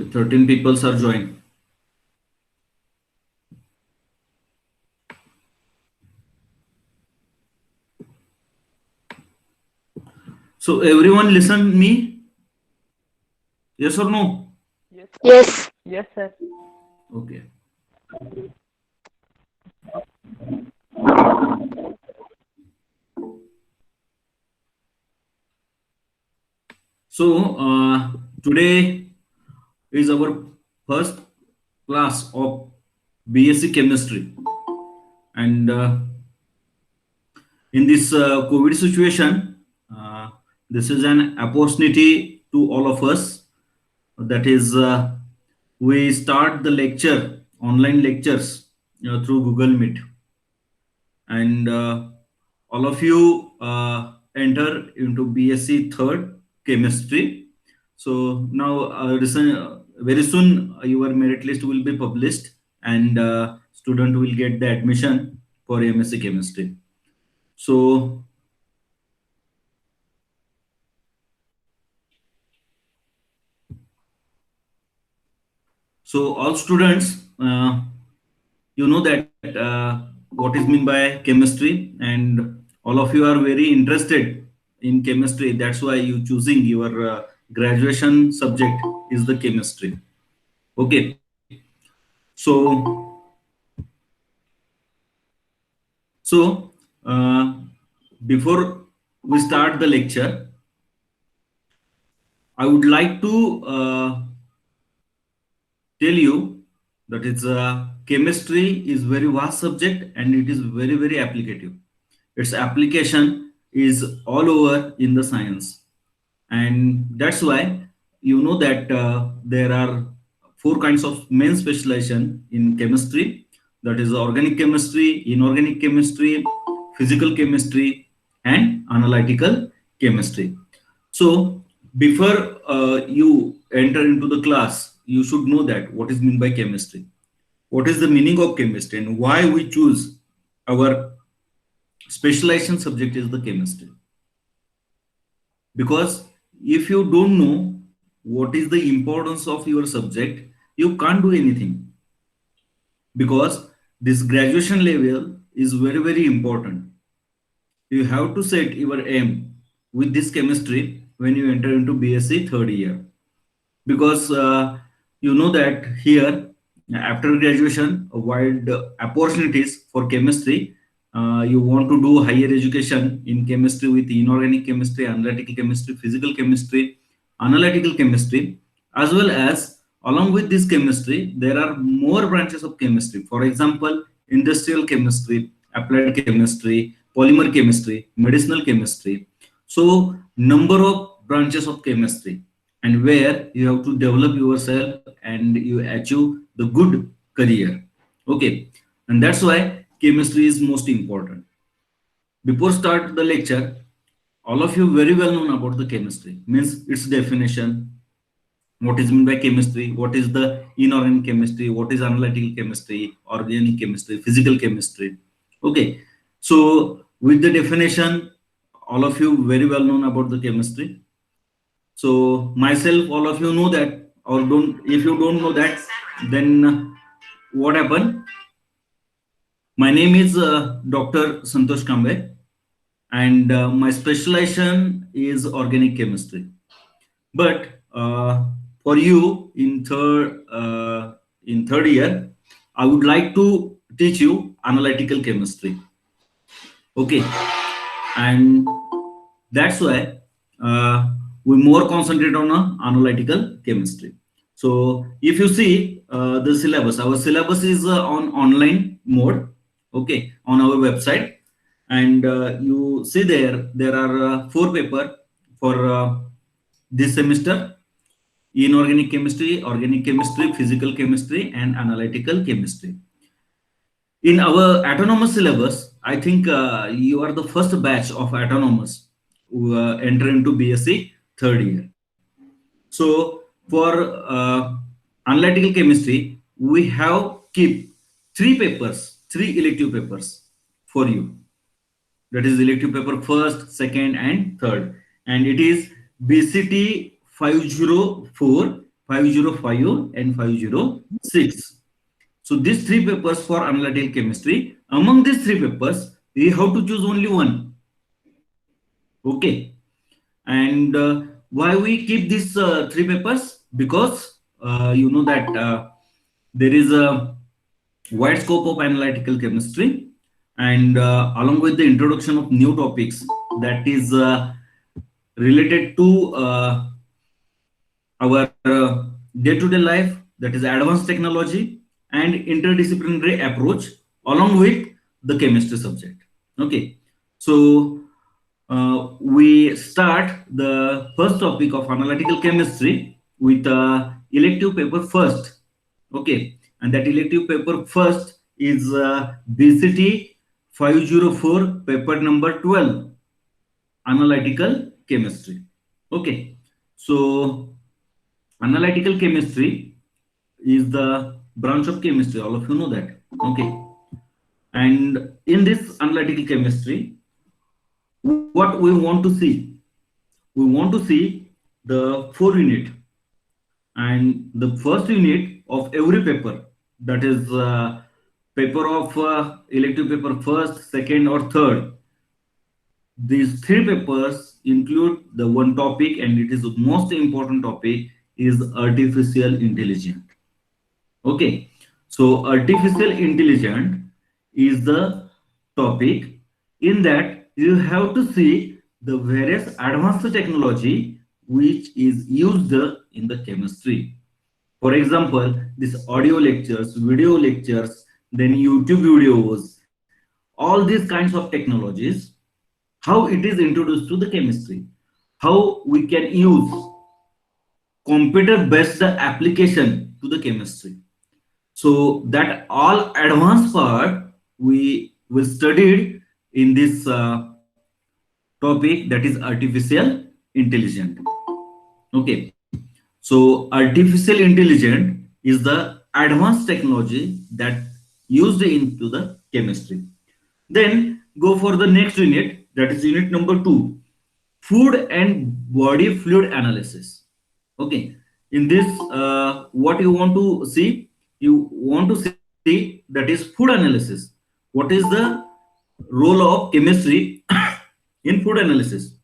13 people are joined. So everyone listen me? Yes or no? Yes. Yes, sir. Okay. So today is our first class of BSc Chemistry, and in this COVID situation, uh, this is an opportunity to all of us. That is, we start the lecture, online lectures through Google Meet, and all of you enter into BSc third chemistry. So now, very soon, your merit list will be published, and student will get the admission for MSc chemistry. So all students, you know that what is mean by chemistry, and all of you are very interested in chemistry. That's why you choosing your graduation subject is the chemistry. Okay. So so uh, before we start the lecture, I would like to tell you that it's chemistry is very vast subject, and it is very very applicative. Its application is all over in the science, and that's why you know that there are four kinds of main specialization in chemistry. That is organic chemistry, inorganic chemistry, physical chemistry, and analytical chemistry. So before you enter into the class, you should know that what is meant by chemistry, what is the meaning of chemistry, and why we choose our specialization subject is the chemistry. Because if you don't know what is the importance of your subject, you can't do anything. Because this graduation level is very very important. You have to set your aim with this chemistry when you enter into BSc third year. Because you know that here after graduation, wide opportunities for chemistry. You want to do higher education in chemistry with inorganic chemistry, analytical chemistry, physical chemistry, analytical chemistry, as well as along with this chemistry there are more branches of chemistry. For example, industrial chemistry, applied chemistry, polymer chemistry, medicinal chemistry. So number of branches of chemistry, and where you have to develop yourself and you achieve the good career. Okay, and that's why chemistry is most important. Before start the lecture, all of you very well known about the chemistry, means its definition, what is meant by chemistry, what is the inorganic chemistry, what is analytical chemistry, organic chemistry, physical chemistry. Okay, so with the definition, all of you very well known about the chemistry. So myself, all of you know that, or don't. If you don't know that, then what happened? My name is Dr. Santosh Kambe, and my specialization is organic chemistry. But for you in third year, I would like to teach you analytical chemistry. Okay, and that's why we more concentrate on analytical chemistry. So if you see the syllabus, our syllabus is on online mode, okay, on our website. And you see there are four paper for this semester: inorganic chemistry, organic chemistry, physical chemistry, and analytical chemistry. In our autonomous syllabus, I think you are the first batch of autonomous who enter into BSc third year. So for analytical chemistry, we have keep three elective papers for you. That is elective paper first, second, and third, and it is BCT 504 505 and 506. So these three papers for analytical chemistry. Among these three papers, we have to choose only one. Okay. And why we keep these three papers? Because you know that there is a wide scope of analytical chemistry, and along with the introduction of new topics that is related to our day-to-day life, that is advanced technology and interdisciplinary approach along with the chemistry subject. Okay, so we start the first topic of analytical chemistry with elective paper first. Okay, and that elective paper first is BCT 504, paper number 12, analytical chemistry. Okay, so analytical chemistry is the branch of chemistry. All of you know that. Okay, and in this analytical chemistry, what we want to see? We want to see the 4 unit, and the first unit of every paper, that is paper of elective paper first, second, or third. These three papers include the one topic, and it is the most important topic, is artificial intelligence. Okay, so artificial intelligence is the topic. In that, you have to see the various advanced technology which is used in the chemistry. For example, this audio lectures, video lectures, then YouTube videos, all these kinds of technologies, how it is introduced to the chemistry, how we can use computer-based application to the chemistry. So that all advanced part we will studied in this topic, that is artificial intelligence. Okay, so artificial intelligence is the advanced technology that used into the chemistry. Then go for the next unit, that is unit number 2, food and body fluid analysis. Okay, in this what you want to see? You want to see that is food analysis. What is the role of chemistry in food analysis?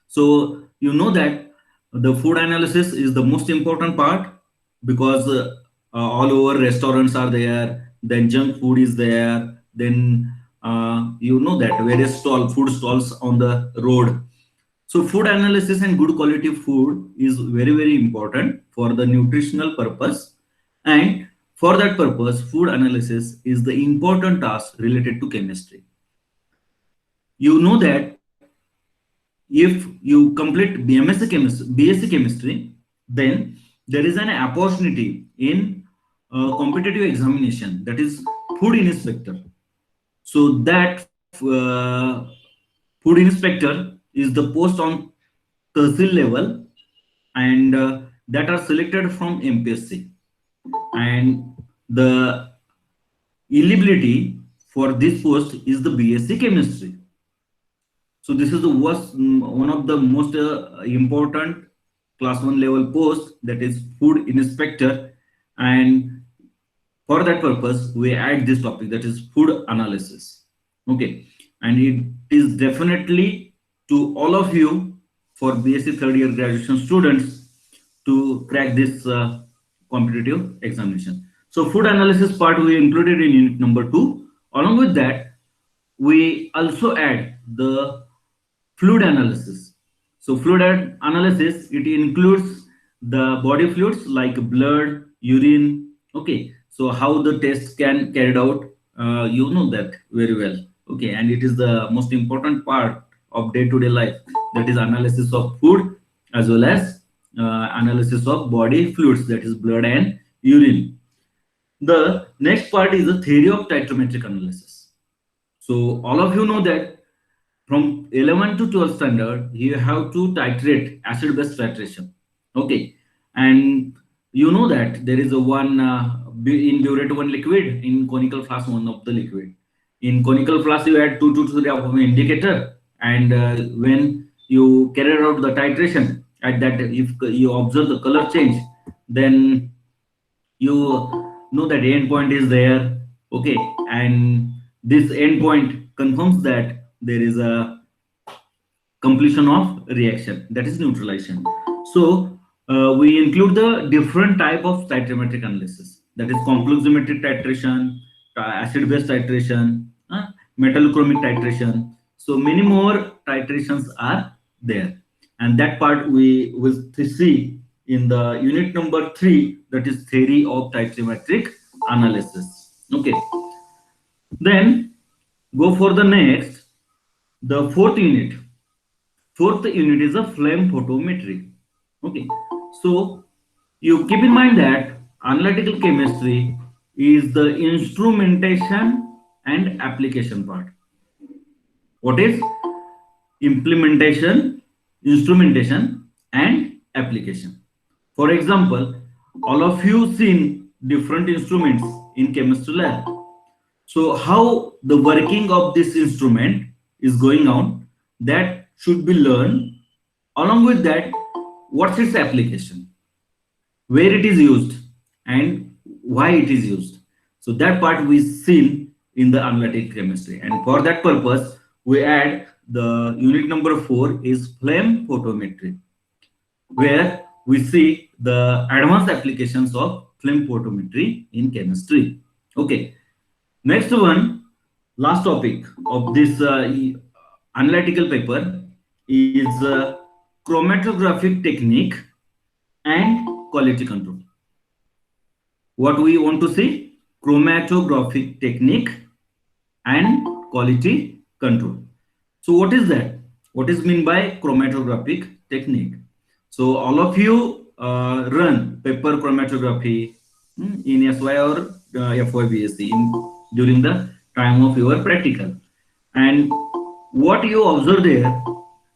So you know that the food analysis is the most important part, because all over restaurants are there, then junk food is there, then you know that various food stalls on the road. So food analysis and good quality food is very important for the nutritional purpose, and for that purpose, food analysis is the important task related to chemistry. You know that if you complete BSc chemistry, then there is an opportunity in competitive examination, that is food inspector. So that food inspector is the post on tehsil level, and that are selected from MPSC, and the eligibility for this post is the BSc chemistry. So this is the one of the most important class 1 level post, that is food inspector, and for that purpose we add this topic, that is food analysis. Okay, and it is definitely to all of you for BSc third year graduation students to crack this competitive examination. So food analysis part we included in unit number 2. Along with that, we also add the fluid analysis. So fluid analysis, it includes the body fluids like blood, urine. Okay, so how the tests can carried out, you know that very well. Okay, and it is the most important part of day-to-day life, that is analysis of food as well as analysis of body fluids, that is blood and urine. The next part is the theory of titrometric analysis. So all of you know that from 11 to 12 standard, you have to titrate acid-base titration. Okay, and you know that there is a one in burette one liquid, in conical flask one of the liquid. In conical flask, you add 2 to 3 of an indicator, and when you carry out the titration, at that if you observe the color change, Then you know that endpoint is there. Okay, and this endpoint confirms that there is a completion of reaction, that is neutralization. So we include the different type of titration analysis, that is compleximetric titration, acid base titration, metallochromic titration. So many more titrations are there, and that part we will see in the unit number 3, that is theory of titrimetric analysis. Okay, then go for the next, the fourth unit. Fourth unit is a flame photometry. Okay, so you keep in mind that analytical chemistry is the instrumentation and application part. What is implementation, instrumentation, and application? For example, all of you seen different instruments in chemistry lab. So how the working of this instrument is going on, that should be learned. Along with that, what's its application, where it is used, and why it is used. So that part we seen in the analytic chemistry, and for that purpose we add the unit number 4 is flame photometry, where we see the advanced applications of flame photometry in chemistry. Okay, next one, last topic of this analytical paper is chromatographic technique and quality control. What we want to see? Chromatographic technique and quality control. So what is that? What is mean by chromatographic technique? So all of you run paper chromatography in SY or FYBSc during the time of your practical. And what you observe there,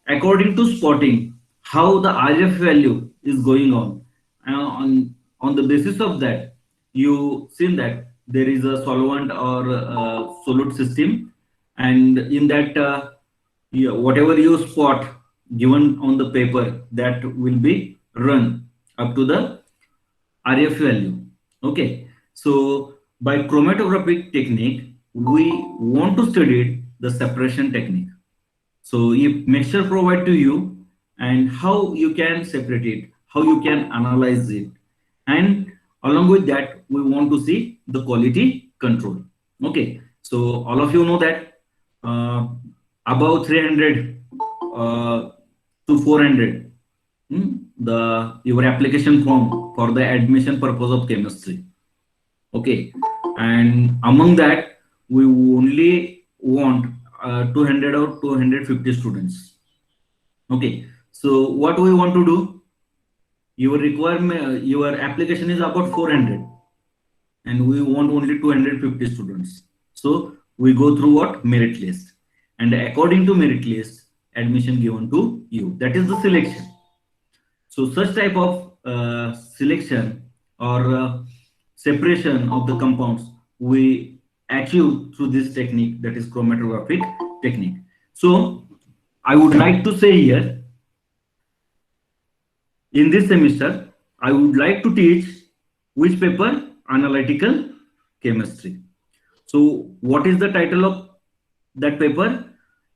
according to spotting, how the RF value is going on. On the basis of that, you seen that there is a solvent or solute system, and in that, yeah, whatever you spot given on the paper, that will be run up to the RF value. Okay, so by chromatographic technique, we want to study the separation technique. So if mixture provide to you, and how you can separate it, how you can analyze it, and along with that, we want to see the quality control. Okay, so all of you know that uh, above 300 to 400, the your application form for the admission purpose of chemistry. Okay, and among that, we only want 200 or 250 students. Okay, so what we want to do, your requirement, your application is about 400, and we want only 250 students. So we go through what? Merit list, and according to merit list, admission given to you, that is the selection. So such type of selection or separation of the compounds we achieve through this technique, that is chromatographic technique. So I would like to say here, in this semester, I would like to teach which paper? Analytical chemistry. So what is the title of that paper?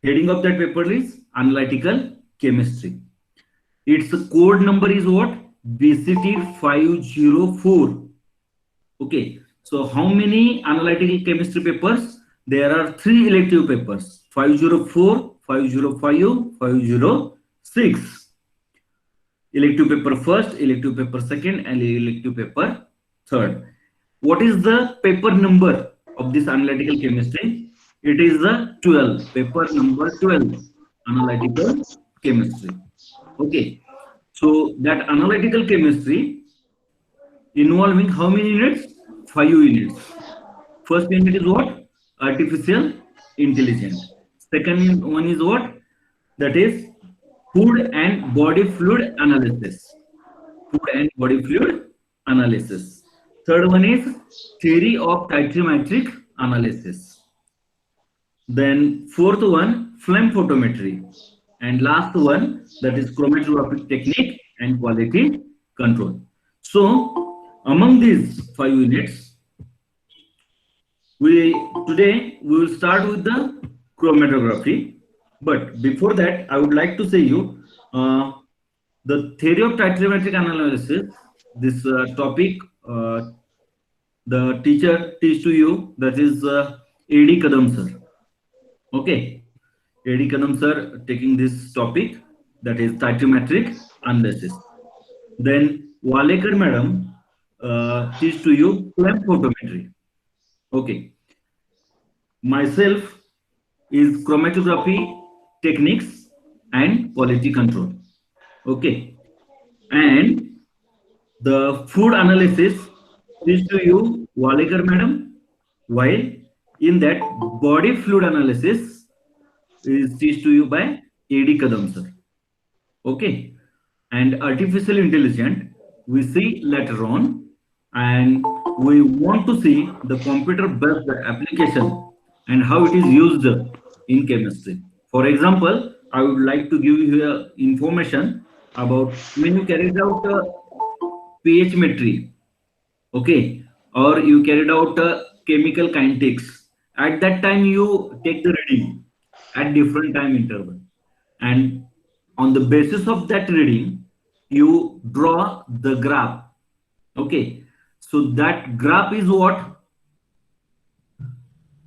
Heading of that paper is analytical chemistry. Its code number is what? BCT 504. Okay, so how many analytical chemistry papers? There are 3 elective papers: 504, 505, 506. Elective paper first, elective paper second, and elective paper third. What is the paper number of this analytical chemistry? It is the 12, paper number 12, analytical chemistry. Okay, so that analytical chemistry involving how many units? 5 units. First unit is what? Artificial intelligence. Second one is what? That is food and body fluid analysis. Food and body fluid analysis. Third one is theory of titrimetric analysis. Then fourth one, flame photometry. And last one, that is chromatographic technique and quality control. So, among these 5 units, today we will start with the chromatography. But before that, I would like to say you uh, the theory of trigonometric analysis. This topic the teacher teach to you, that is AD Kadam sir. Okay, AD Kadam sir taking this topic, that is trigonometric analysis. Then Walekar madam teach to you flame photometry. Okay, myself is chromatography techniques and quality control. Okay, and the food analysis is to you, Walekar madam, while in that body fluid analysis is teach to you by AD Kadam sir. Okay, and artificial intelligence we see later on, and we want to see the computer based application and how it is used in chemistry. For example, I would like to give you information about when you carried out pH metry, okay, or you carried out chemical kinetics. At that time you take the reading at different time interval, and on the basis of that reading you draw the graph. Okay, so that graph is what,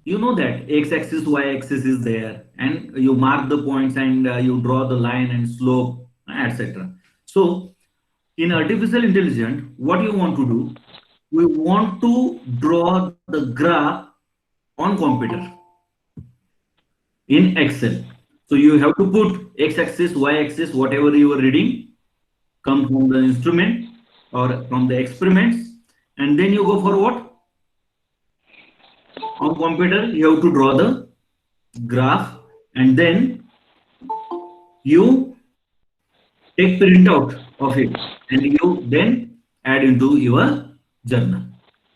you know, that x-axis y-axis is there, and you mark the points, and you draw the line and slope, etc. So in artificial intelligence, what you want to do, we want to draw the graph on computer in Excel. So you have to put x-axis, y-axis, whatever you are reading, come from the instrument or from the experiments, and then you go for what? On computer, you have to draw the graph, and then you take printout of it, and you then add into your journal.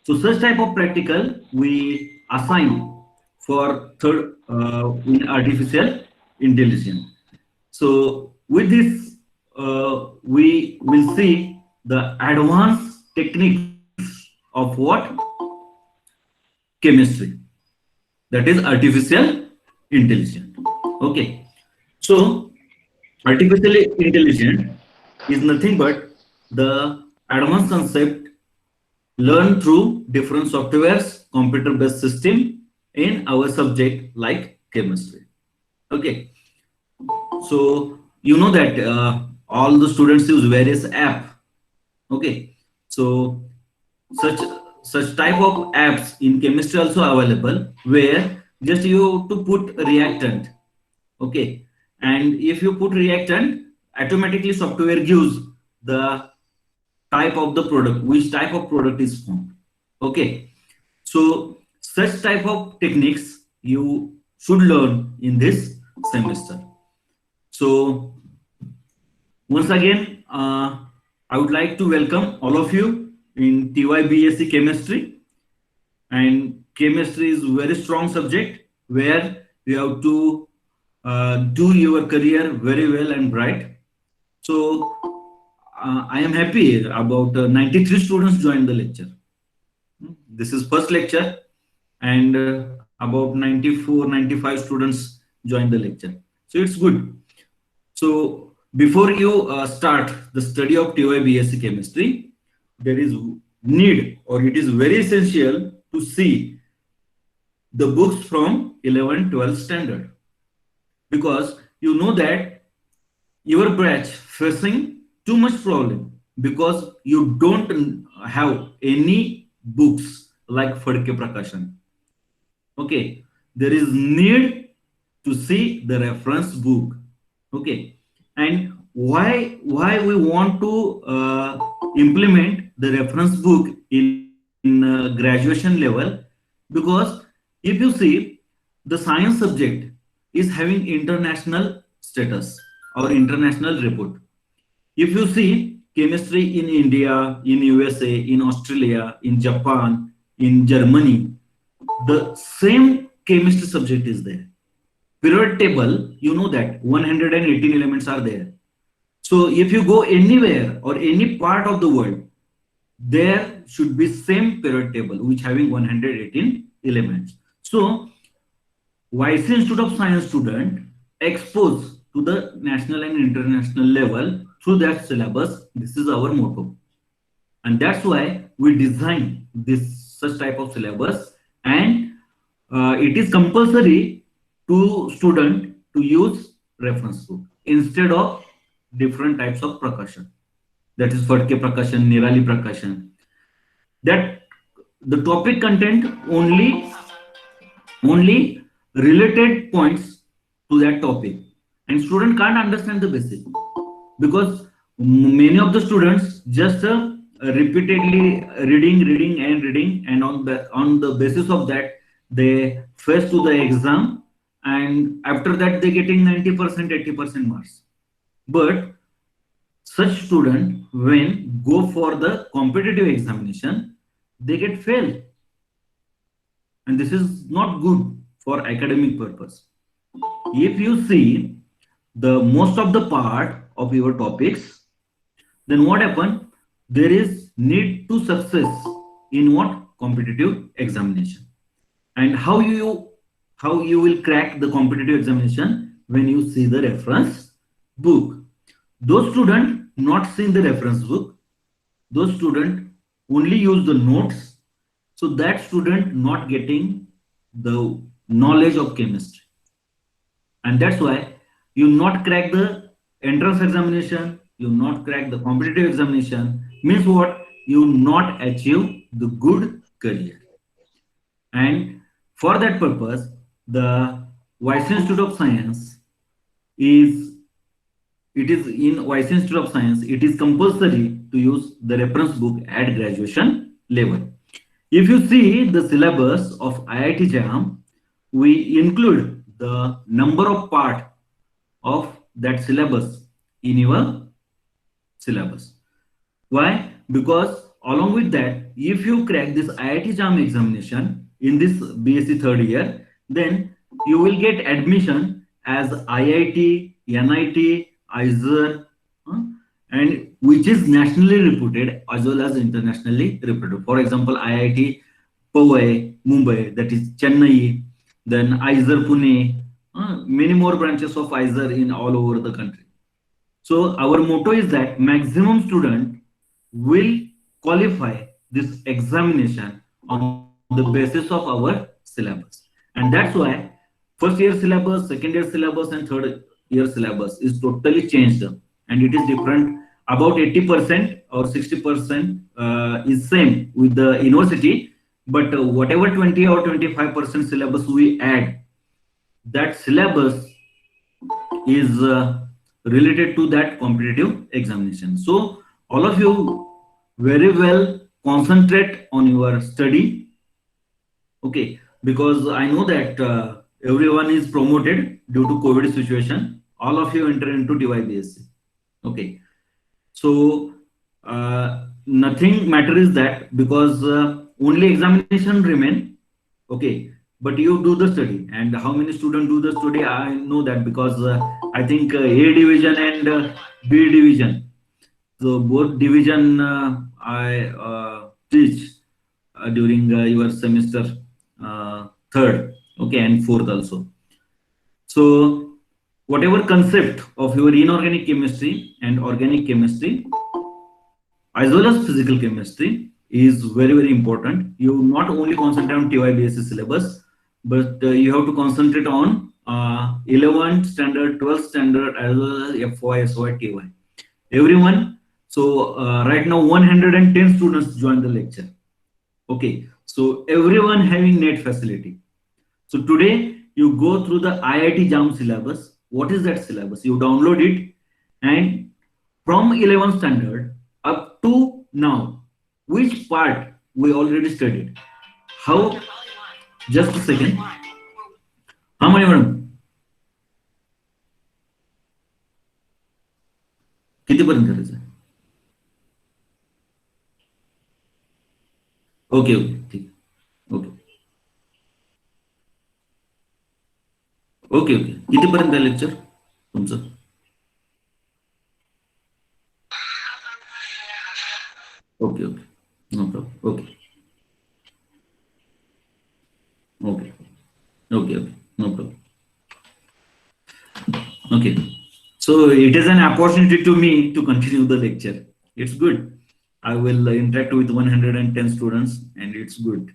So such type of practical we assign for third in artificial intelligence. So with this, we will see the advanced techniques of what? Chemistry. That is artificial intelligence. Okay. So artificial intelligence is nothing but the advanced concept learned through different softwares, computer-based system in our subject like chemistry. Okay. So you know that all the students use various app. Okay. So such such type of apps in chemistry also available, where just you to put reactant. Okay, and if you put reactant, automatically software gives the type of the product, which type of product is formed. Okay, so such type of techniques you should learn in this semester. So once again, I would like to welcome all of you in TYBSc chemistry. And chemistry is a very strong subject where you have to do your career very well and bright. So I am happy about 93 students joined the lecture. This is first lecture, and about 94, 95 students joined the lecture. So it's good. So before you start the study of TY BSc chemistry, there is need, or it is very essential to see the books from 11, 12 standard, because you know that your batch facing too much problem because you don't have any books like Fadke Prakashan. Okay, there is need to see the reference book. Okay, and why we want to implement the reference book in graduation level, because if you see, the science subject is having international status or international report. If you see chemistry in India, in USA, in Australia, in Japan, in Germany, the same chemistry subject is there. Period table, you know that 118 elements are there. So if you go anywhere or any part of the world, there should be same period table which having 118 elements. So Vice Institute of Science student exposed to the national and international level through that syllabus. This is our motto, and that's why we design this such type of syllabus, and it is compulsory to student to use reference book instead of different types of percussion. That is Fatke percussion, Nirali percussion. That the topic content only related points to that topic, and student can't understand the basic because many of the students just repeatedly reading and on the basis of that they face to the exam, and after that they getting 90% 80% marks. But such student when go for the competitive examination, they get fail, and this is not good for academic purpose. If you see the most of the part of your topics, then what happen? There is need to success in what competitive examination, and how you will crack the competitive examination when you see the reference book. Those student not seeing the reference book, those student only use the notes, so that student not getting the knowledge of chemistry, and that's why you not crack the entrance examination, you not crack the competitive examination, means what? You not achieve the good career. And for that purpose, the Vice Institute of Science is it is in Vice Institute of Science, it is compulsory to use the reference book at graduation level. If you see the syllabus of IIT JAM, we include the number of part of that syllabus in your syllabus. Why? Because along with that, if you crack this IIT JAM examination in this BSc third year, then you will get admission as IIT, NIT, ISER, and which is nationally reputed as well as internationally reputed. For example, IIT Powai, Mumbai, that is Chennai, then ISER Pune, many more branches of ISER in all over the country. So our motto is that maximum student will qualify this examination on the basis of our syllabus. And that's why first year syllabus, second year syllabus, and third year syllabus is totally changed. And it is different. About 80% or 60% is same with the university, but whatever 20 or 25% syllabus we add, that syllabus is related to that competitive examination. So all of you very well concentrate on your study, okay? Because I know that everyone is promoted due to COVID situation. All of you enter into DYBSc, okay? So nothing matter is that because only examination remain, okay, but you do the study. And how many students do the study, I know that because I think A division and B division, so both division I teach during your semester third, okay, and fourth also. So whatever concept of your inorganic chemistry and organic chemistry as well as physical chemistry is very important. You not only concentrate on TYBSc syllabus, but you have to concentrate on 11th standard, 12th standard, as well as FY, SY, TY. Everyone. So right now 110 students join the lecture. Okay. So everyone having net facility. So today you go through the IIT JAM syllabus. What is that syllabus? You download it, and from 11th standard up to now, which part we already studied? How? Just a second. How many, madam? किती पर्यंत करायचं? Okay okay ठीक okay okay okay कितीपर्यंत आहे lecture तुमचं? Okay okay No problem. Okay. Okay. Okay. Okay. No problem. Okay. So it is an opportunity to me to continue the lecture. It's good. I will interact with 110 students and it's good.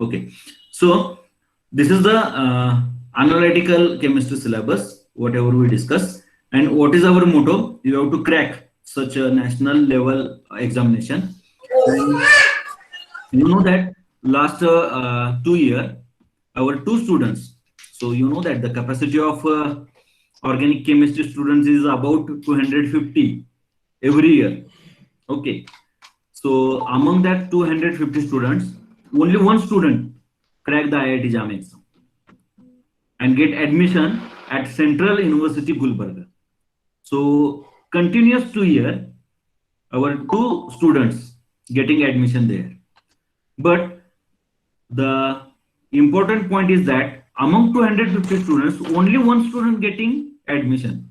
Okay. So this is the analytical chemistry syllabus, whatever we discuss. And what is our motto? You have to crack such a national level examination. And you know that last 2 year, our two students. So you know that the capacity of organic chemistry students is about 250 every year. Okay. So among that 250 students, only one student cracked the IIT JAM exam and get admission at Central University Gulbarga. So continuous 2 year, our two students getting admission there. But the important point is that among 250 students, only one student getting admission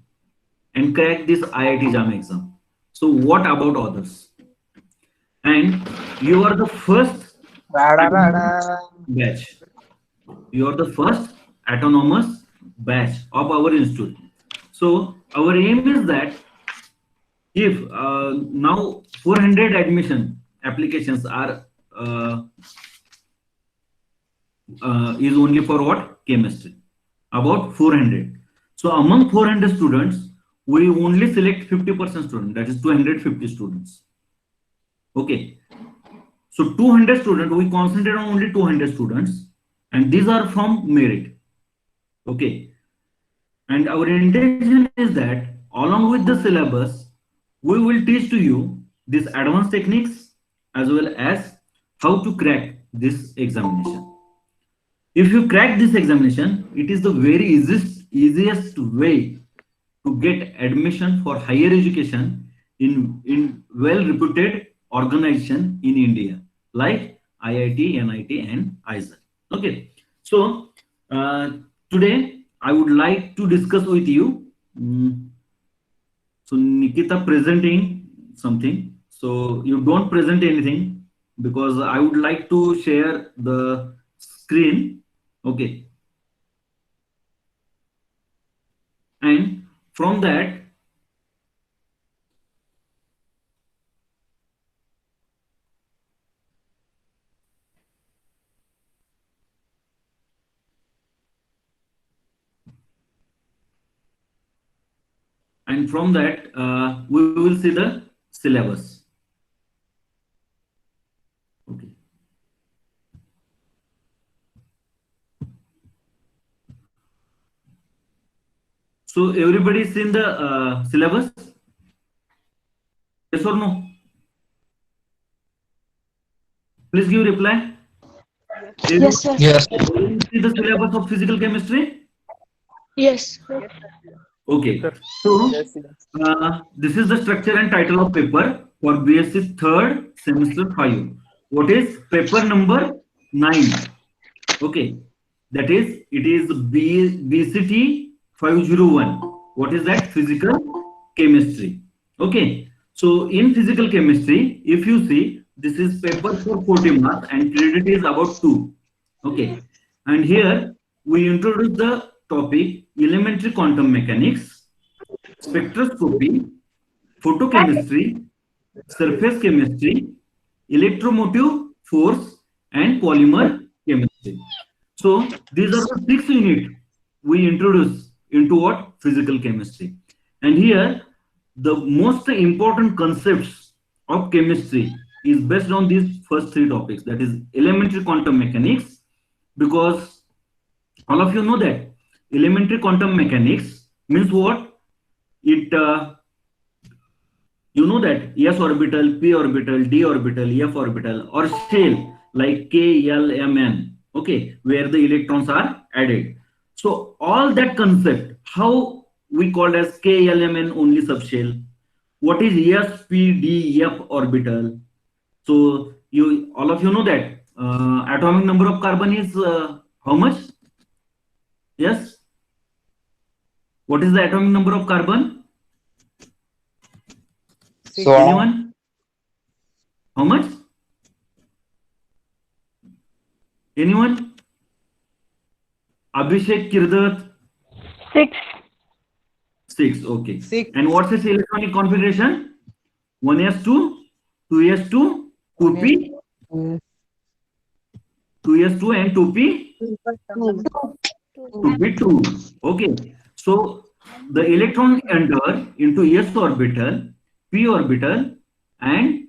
and crack this IIT JAM exam. So what about others? And you are the first batch. You are the first autonomous batch of our institute. So our aim is that if now 400 admission applications are is only for what? Chemistry. About 400. So among 400 students, we only select 50% students, that is 250 students. Okay. So 200 students, we concentrate on only 200 students, and these are from merit. Okay. And our intention is that along with the syllabus, we will teach to you these advanced techniques as well as how to crack this examination. If you crack this examination, it is the very easiest way to get admission for higher education in well-reputed organization in India, like IIT, NIT, and ISER. Okay, so uh, today I would like to discuss with you. So Nikita presenting something. So you don't present anything because I would like to share the screen. Okay, and from that, we will see the syllabus. Okay. So everybody seen the syllabus? Yes or no? Please give reply. Yes, sir. Yes. See the syllabus of physical chemistry. Yes. Okay. Sir. So Yes, yes. this is the structure and title of paper for BSc third semester 5. What is paper number 9? Okay, that is it is BCT 501. What is that? Physical chemistry. Okay, so in physical chemistry, if you see, this is paper for 40 marks and credit is about 2. Okay, and here we introduce the topic elementary quantum mechanics, spectroscopy, photochemistry, surface chemistry, electromotive force, and polymer chemistry. So these are the 6 units we introduce into what? Physical chemistry. And here, the most important concepts of chemistry is based on these first 3 topics, that is elementary quantum mechanics, because all of you know that elementary quantum mechanics means what? It you know that s orbital, p orbital, d orbital, f orbital, or shell like k, l, m, n, okay, where the electrons are added. So all that concept, how we call as k, l, m, n only subshell, what is s, p, d, f orbital. So you all of you know that atomic number of carbon is how much? Yes, what is the atomic number of carbon? Six. Anyone? How much? Anyone? Abhishek Kirdat? 6. 6. Okay. Six. And what's its electronic configuration? 1s2, 2s2, One is 2p, 2s2 and 2p, 2p2. Okay. So the electron enter into s orbital, p orbital, and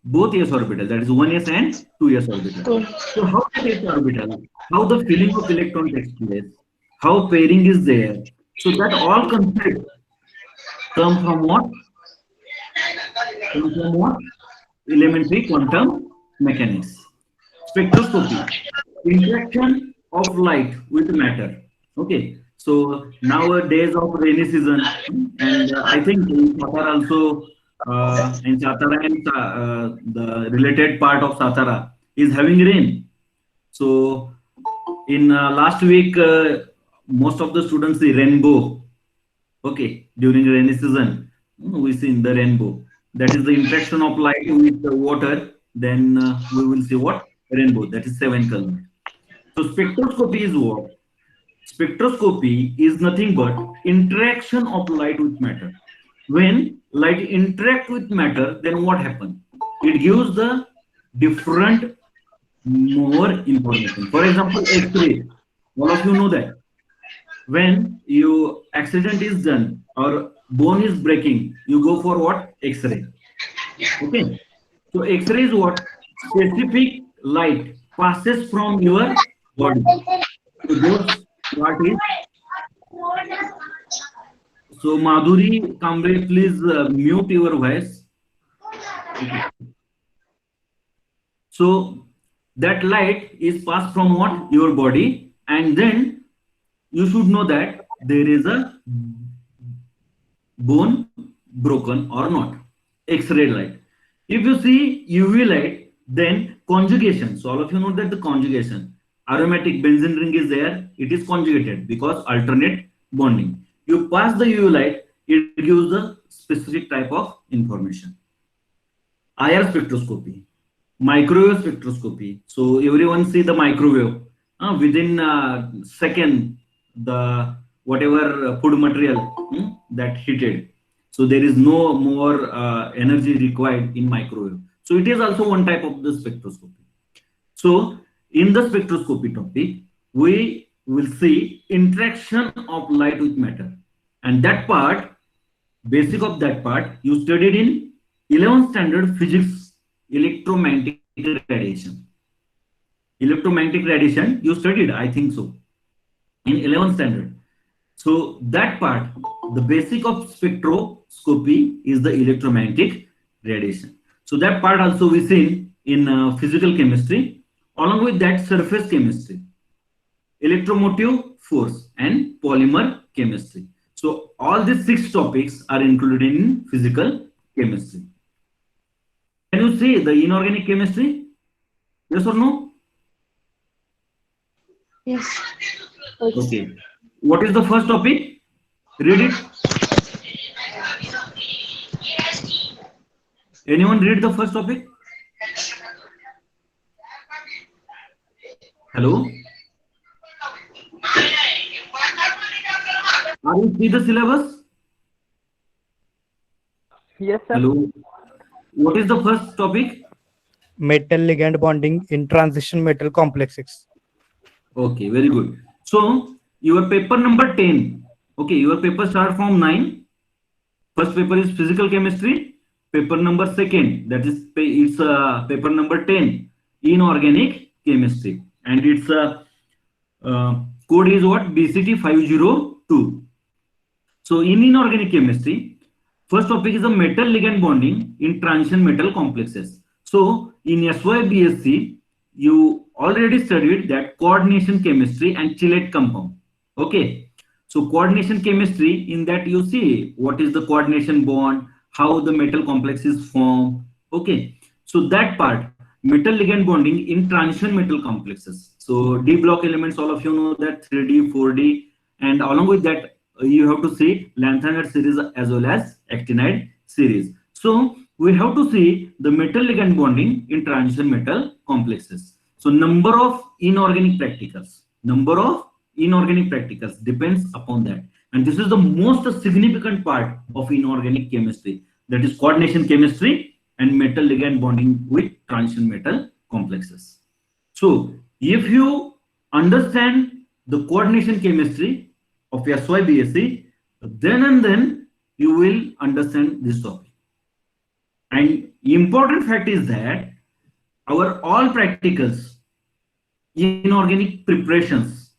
both s orbital. That is 1s and 2s orbital. 2. So how that s orbital? How the filling of electron takes place? How pairing is there? So that all concept come from what? Come from what? Elementary quantum mechanics. Spectroscopy, interaction of light with matter. Okay, so nowadays of rainy season, and I think in Satara also, in Satara and the related part of Satara is having rain. So in last week, most of the students see rainbow. Okay, during rainy season, we see in the rainbow. That is the interaction of light with the water. Then we will see what? Rainbow. That is seven color. So spectroscopy is what? Spectroscopy is nothing but interaction of light with matter. When light interact with matter, then what happens? It gives the different more information. For example, X-ray. All of you know that when you accident is done or bone is breaking, you go for what? X-ray. Okay. So X-ray is what? Specific light passes from your body. So those what is so Madhuri Kamble, please mute your voice. Okay. So that light is passed from what? Your body, and then you should know that there is a bone broken or not. X-ray light. If you see UV light, then conjugation. So all of you know that the conjugation. Aromatic benzene ring is there. It is conjugated because alternate bonding. You pass the UV light, it gives the specific type of information. IR spectroscopy, microwave spectroscopy. So everyone see the microwave. Within second, the whatever food material that heated. So there is no more energy required in microwave. So it is also one type of the spectroscopy. So in the spectroscopy topic, we will see interaction of light with matter. And that part, basic of that part, you studied in 11th standard physics, electromagnetic radiation. Electromagnetic radiation, you studied, I think so, in 11th standard. So that part, the basic of spectroscopy is the electromagnetic radiation. So that part also we seen in physical chemistry. Along with that, surface chemistry, electromotive force, and polymer chemistry. So all these 6 topics are included in physical chemistry. Can you see the inorganic chemistry? Yes or no? Yes. Okay. What is the first topic? Read it. Anyone read the first topic? Hello? Are you see the syllabus? Yes, sir. Hello. What is the first topic? Metal ligand bonding in transition metal complexes. Okay, very good. So your paper number 10. Okay, your paper start from 9. First paper is physical chemistry. Paper number second, that is it's paper number 10, inorganic chemistry, and its code is what? BCT 502. So in inorganic chemistry, first topic is a metal ligand bonding in transition metal complexes. So in SYBSc, you already studied that coordination chemistry and chelate compound. Okay. So coordination chemistry, in that you see what is the coordination bond, how the metal complex is formed. Okay. So that part, metal ligand bonding in transition metal complexes. So D block elements, all of you know that 3D, 4D, and along with that, you have to see lanthanide series as well as actinide series. So we have to see the metal ligand bonding in transition metal complexes. So number of inorganic practicals depends upon that. And this is the most significant part of inorganic chemistry, that is coordination chemistry and metal ligand bonding with transition metal complexes. So if you understand the coordination chemistry of SYBSc, then and then you will understand this topic. And important fact is that our all practicals, inorganic preparations,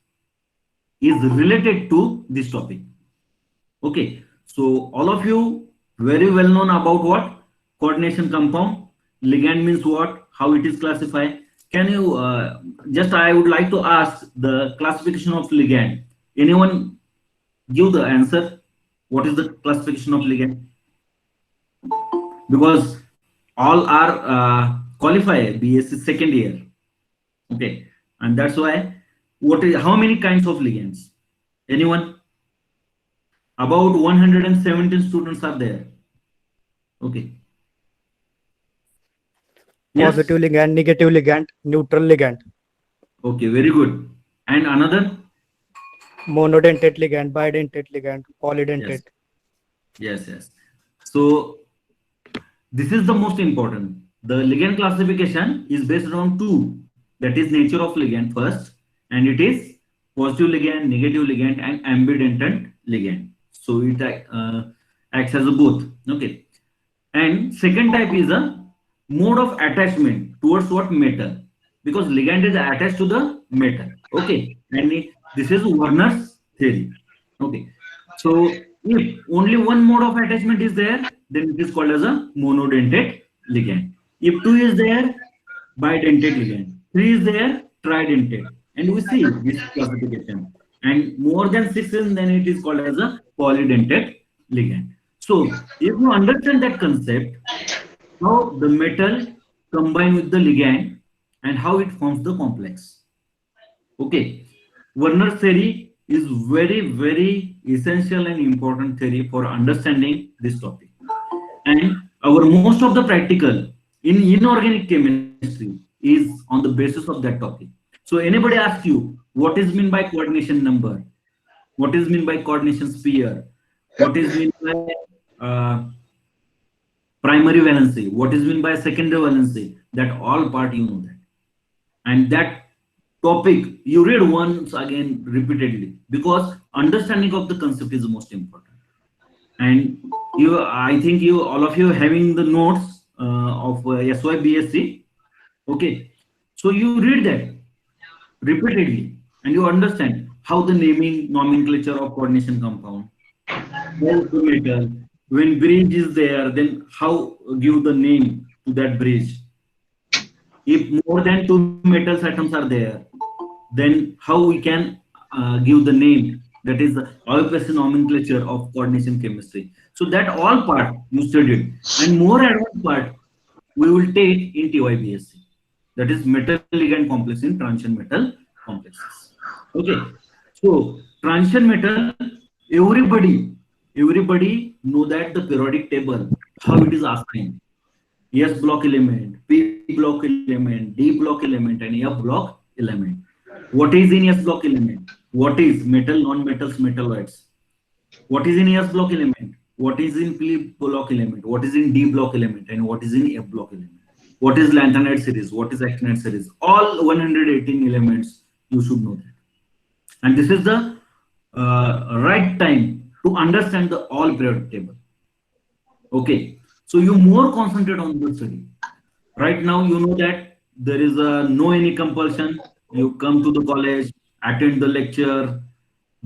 is related to this topic. Okay, so all of you very well known about what coordination compound, ligand means what, how it is classified. Can you just, I would like to ask the classification of ligand. Anyone give the answer? What is the classification of ligand? Because all are qualified BSc second year. Okay, and that's why, what is, how many kinds of ligands? Anyone? About 117 students are there. Okay. Yes. Positive ligand, negative ligand, neutral ligand. Okay, very good. And another? Monodentate ligand, bidentate ligand, Yes. polydentate. Yes. So this is the most important. The ligand classification is based on two. That is nature of ligand first, and it is positive ligand, negative ligand, and ambidentate ligand. So it acts as a both. Okay. And second type is a mode of attachment towards what metal, because ligand is attached to the metal. Okay. And this is Werner's theory. Okay. So if only one mode of attachment is there, then it is called as a monodentate ligand. If two is there, bidentate ligand. Three is there, tridentate. And we see this classification. And more than six is, then it is called as a polydentate ligand. So if you understand that concept, how the metal combine with the ligand and how it forms the complex. Okay, Werner's theory is very essential and important theory for understanding this topic. And our most of the practical in inorganic chemistry is on the basis of that topic. So anybody asks you what is mean by coordination number, what is mean by coordination sphere, what is mean by primary valency, what is mean by secondary valency, that all part you know that. And that topic you read once again repeatedly, because understanding of the concept is the most important. And you, I think you all of you having the notes of SYBSc. Okay, so you read that repeatedly and you understand how the naming nomenclature of coordination compound, how the metal, when bridge is there, then how give the name to that bridge. If more than two metals atoms are there, then how we can give the name, that is the OPS nomenclature of coordination chemistry. So that all part you studied, and more advanced part we will take in TYBSc, that is metal ligand complex in transition metal complexes. Okay, so transition metal, everybody know that the periodic table, how it is assigned. S block element, P block element, D block element, and F block element. What is in S block element? What is metal, non-metals, metalloids? What is in S block element? What is in P block element? What is in D block element? And what is in F block element? What is lanthanide series? What is actinide series? All 118 elements, you should know that. And this is the right time to understand the all periodic table. Okay, so you more concentrate on the study. Right now, you know that there is no any compulsion. You come to the college, attend the lecture,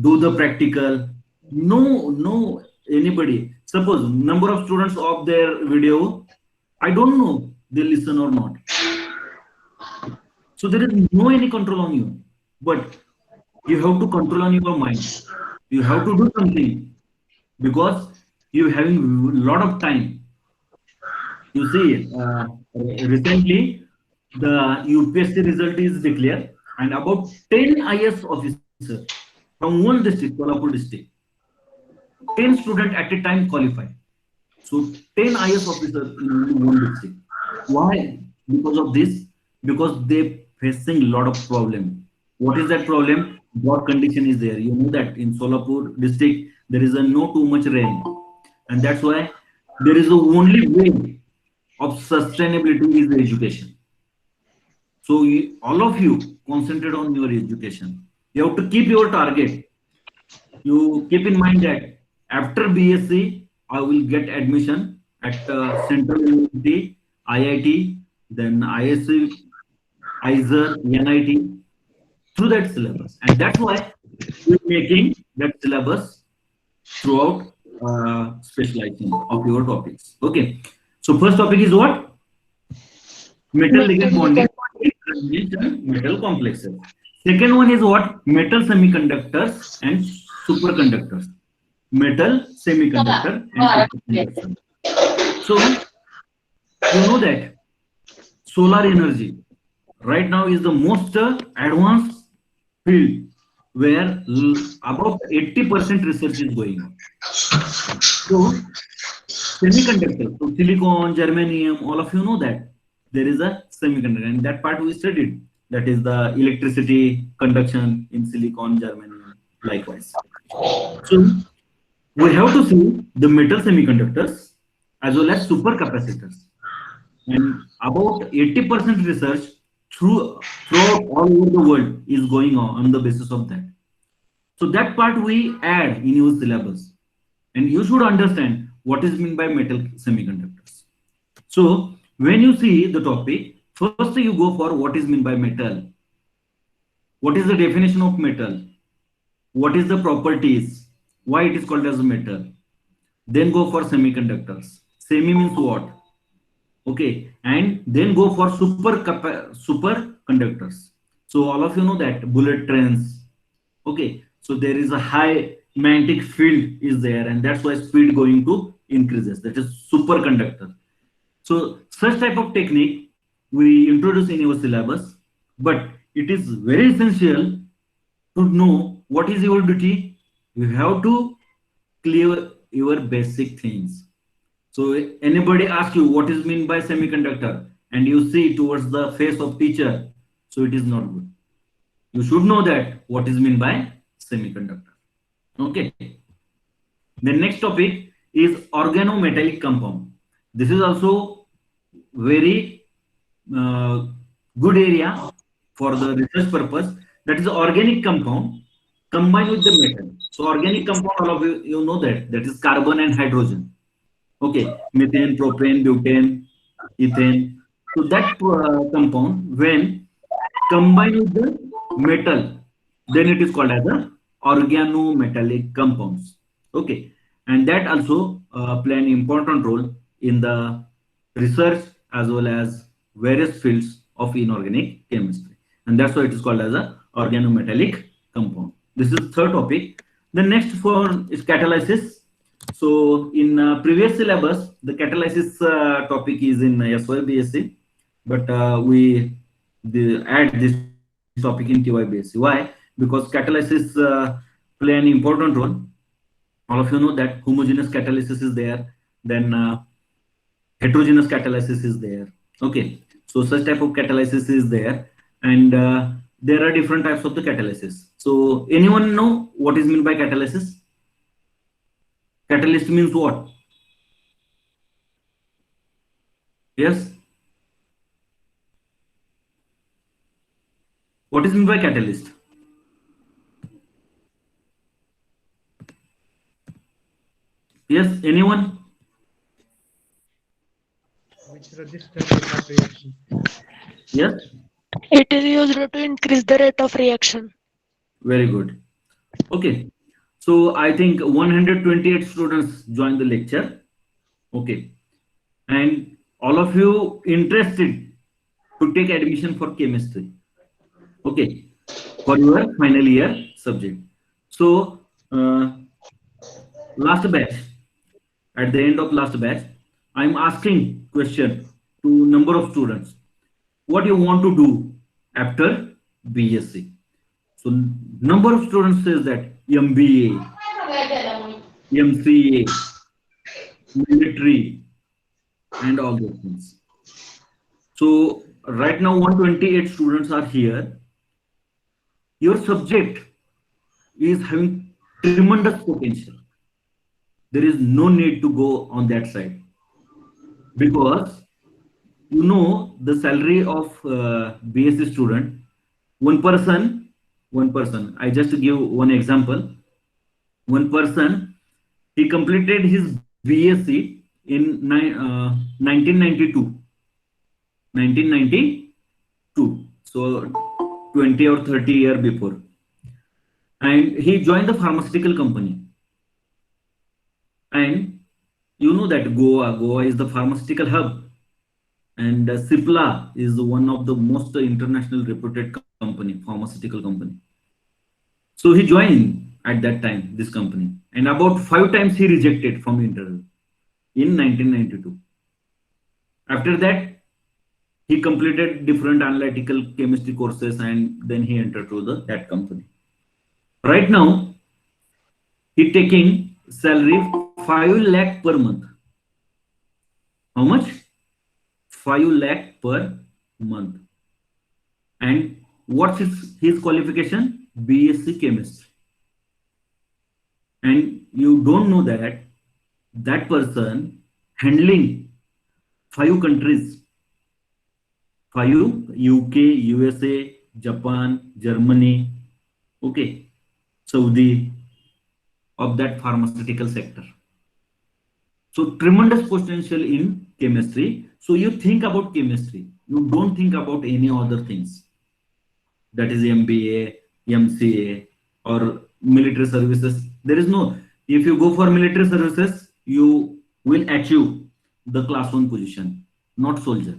do the practical. No, anybody. Suppose number of students of their video, I don't know they listen or not. So there is no any control on you, but you have to control on your mind. You have to do something because you having a lot of time. You see, recently the UPSC result is declared, and about 10 IS officers from one district, Kolhapur district, 10 students at a time qualified. So 10 IS officers in one district. Why? Because of this, because they facing a lot of problem. What is that problem? Drought condition is there. You know that in Solapur district there is a no too much rain, and that's why there is the only way of sustainability is the education. So all of you concentrate on your education. You have to keep your target. You keep in mind that after BSc, I will get admission at Central University, IIT, then ISC, ISER, NIT through that syllabus. And that's why we're making that syllabus throughout specialization of your topics. Okay. So first topic is what? Metal Metal ligand bonding ligand. in transition metal complexes. Second one is what? Metal semiconductors and superconductors. Metal semiconductor and superconductor. So you know that solar energy right now is the most advanced field where about 80% research is going on. So semiconductor, so silicon, germanium, all of you know that there is a semiconductor, and that part we studied. That is the electricity conduction in silicon, germanium, likewise. So we have to see the metal semiconductors as well as supercapacitors, and about 80% research throughout all over the world is going on the basis of that. So that part we add in your syllabus, and you should understand what is meant by metal semiconductors. So when you see the topic, first you go for what is meant by metal, what is the definition of metal, what is the properties, why it is called as a metal. Then go for semiconductors. Semi means what? Okay, and then go for superconductors. So all of you know that bullet trains. Okay, so there is a high magnetic field is there, and that's why speed going to increases. That is superconductor. So such type of technique we introduce in your syllabus, but it is very essential to know what is your duty. You have to clear your basic things. So anybody asks you what is mean by semiconductor, and you see towards the face of teacher, so it is not good. You should know that what is mean by semiconductor. Okay. The next topic is organometallic compound. This is also very uh, good area for the research purpose. That is organic compound combined with the metal. So organic compound, all of you know that is carbon and hydrogen. Okay, methane, propane, butane, ethane. So that compound, when combined with the metal, then it is called as a organometallic compounds. Okay, and that also play an important role in the research as well as various fields of inorganic chemistry, and that's why it is called as a organometallic compound. This is third topic. The next one is catalysis. So in previous syllabus, the catalysis topic is in SYBSc, but we add this topic in TYBSc. Why? Because catalysis play an important role. All of you know that homogeneous catalysis is there, then heterogeneous catalysis is there. Okay, so such type of catalysis is there, and there are different types of the catalysis. So anyone know what is meant by catalysis? Catalyst means what? Yes. What is meant by catalyst? Yes. Anyone? Which register rate of reaction? Yes. It is used to increase the rate of reaction. Very good. Okay. So I think 128 students joined the lecture. Okay. And all of you interested to take admission for chemistry. Okay. For your final year subject. So last batch, at the end of last batch, I'm asking question to number of students. What you want to do after BSc? So number of students says that MBA, MCA, military, and all those things. So right now 128 students are here. Your subject is having tremendous potential. There is no need to go on that side because you know the salary of BSc student. One person, one person. I just give one example. One person, he completed his BSc in 1992. 1992. So 20 or 30 year before, and he joined the pharmaceutical company. And you know that Goa is the pharmaceutical hub, and Cipla is one of the most international reputed company, pharmaceutical company. So he joined at that time this company, and about 5 times he rejected from interview in 1992. After that, he completed different analytical chemistry courses, and then he entered to that company. Right now, he taking salary 5 lakh per month. How much? 5 lakh per month. And what's his qualification? BSc chemistry. And you don't know that that person handling 5 countries, 5: UK, USA, Japan, Germany, okay, Saudi, of that pharmaceutical sector. So tremendous potential in chemistry. So you think about chemistry. You don't think about any other things. That is MBA, MCA, or military services. There is no. If you go for military services, you will achieve the class one position, not soldier,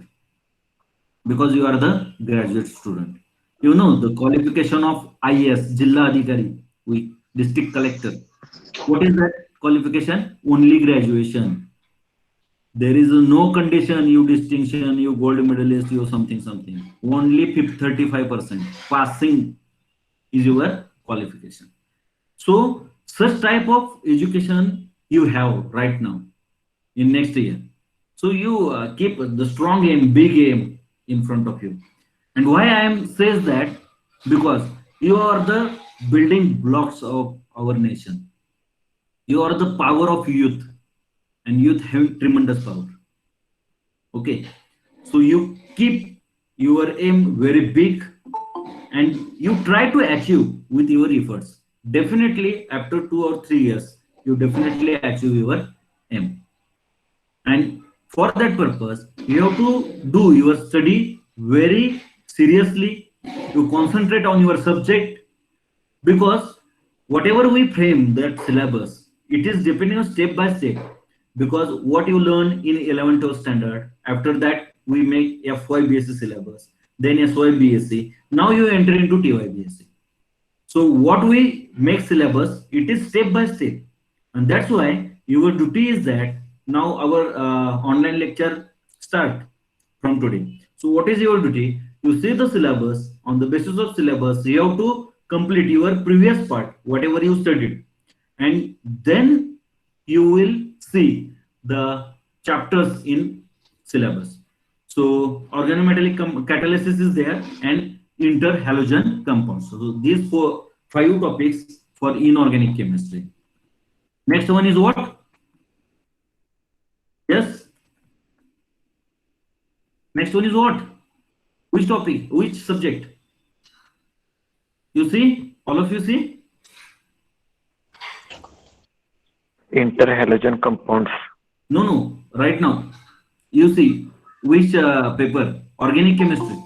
because you are the graduate student. You know the qualification of IS, Jilla Adhikari, we district collector. What is that qualification? Only graduation. There is no condition, you distinction, you gold medalist, you something something. Only 35% passing is your qualification. So such type of education you have right now in next year. So you keep the strong aim, big aim in front of you. And why I am says that, because you are the building blocks of our nation. You are the power of youth, and youth have tremendous power. Okay, so you keep your aim very big, and you try to achieve with your efforts. Definitely, after 2 or 3 years, you definitely achieve your aim. And for that purpose, you have to do your study very seriously. You concentrate on your subject, because whatever we frame that syllabus, it is depending on step by step. Because what you learn in 11th standard, after that we make FY BSc syllabus, then SY BSc, now you enter into TY BSc. So what we make syllabus, it is step by step, and that's why your duty is that now our online lecture start from today. So what is your duty? You see the syllabus. On the basis of syllabus, you have to complete your previous part, whatever you studied, and then you will see the chapters in syllabus. So organometallic catalysis is there, and interhalogen compounds. So these 5 topics for inorganic chemistry. Next one is what? Yes. Next one is what? Which topic? Which subject? You see? All of you see? Interhalogen compounds. No, no. Right now, you see which paper? Organic chemistry.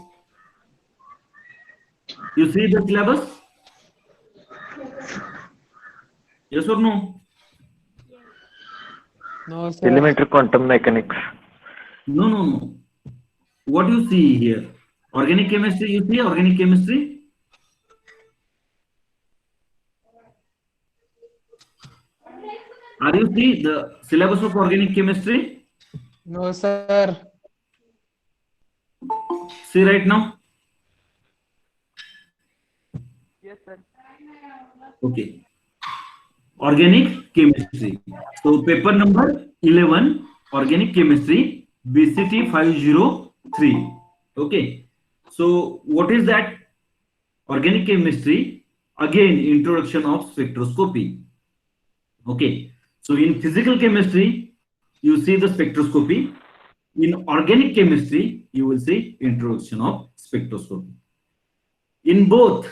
You see the syllabus? Yes or no? No, sir. Elementary quantum mechanics. No, no, no. What you see here? Organic chemistry. You see organic chemistry? Are you see the syllabus of organic chemistry? No, sir. See right now? Yes, sir. Okay. Organic chemistry. So paper number 11, organic chemistry, BCT 503. Okay. So what is that? Organic chemistry, again, introduction of spectroscopy. Okay. So in physical chemistry, you see the spectroscopy. In organic chemistry, you will see introduction of spectroscopy. In both,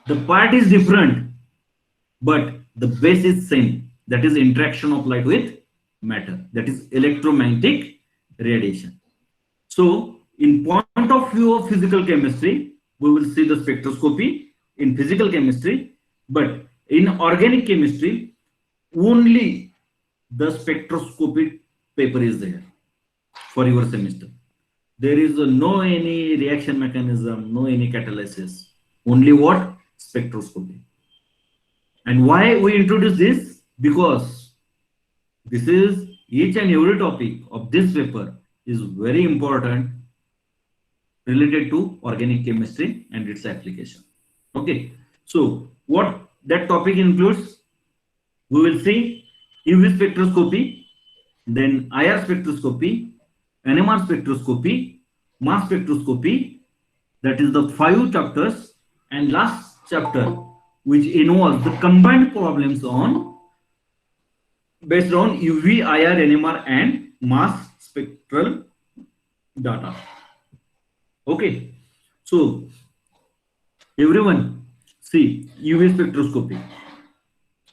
the part is different, but the base is same. That is interaction of light with matter. That is electromagnetic radiation. So, in point of view of physical chemistry, we will see the spectroscopy in physical chemistry, but in organic chemistry, only the spectroscopic paper is there for your semester. There is no any reaction mechanism, no any catalysis, only what? Spectroscopy. And why we introduce this? Because this is each and every topic of this paper is very important related to organic chemistry and its application. Okay, so what that topic includes, we will see UV spectroscopy, then IR spectroscopy, NMR spectroscopy, mass spectroscopy. That is the 5 chapters, and last chapter which involves the combined problems on based on UV, IR, NMR, and mass spectral data. Okay, so everyone see UV spectroscopy.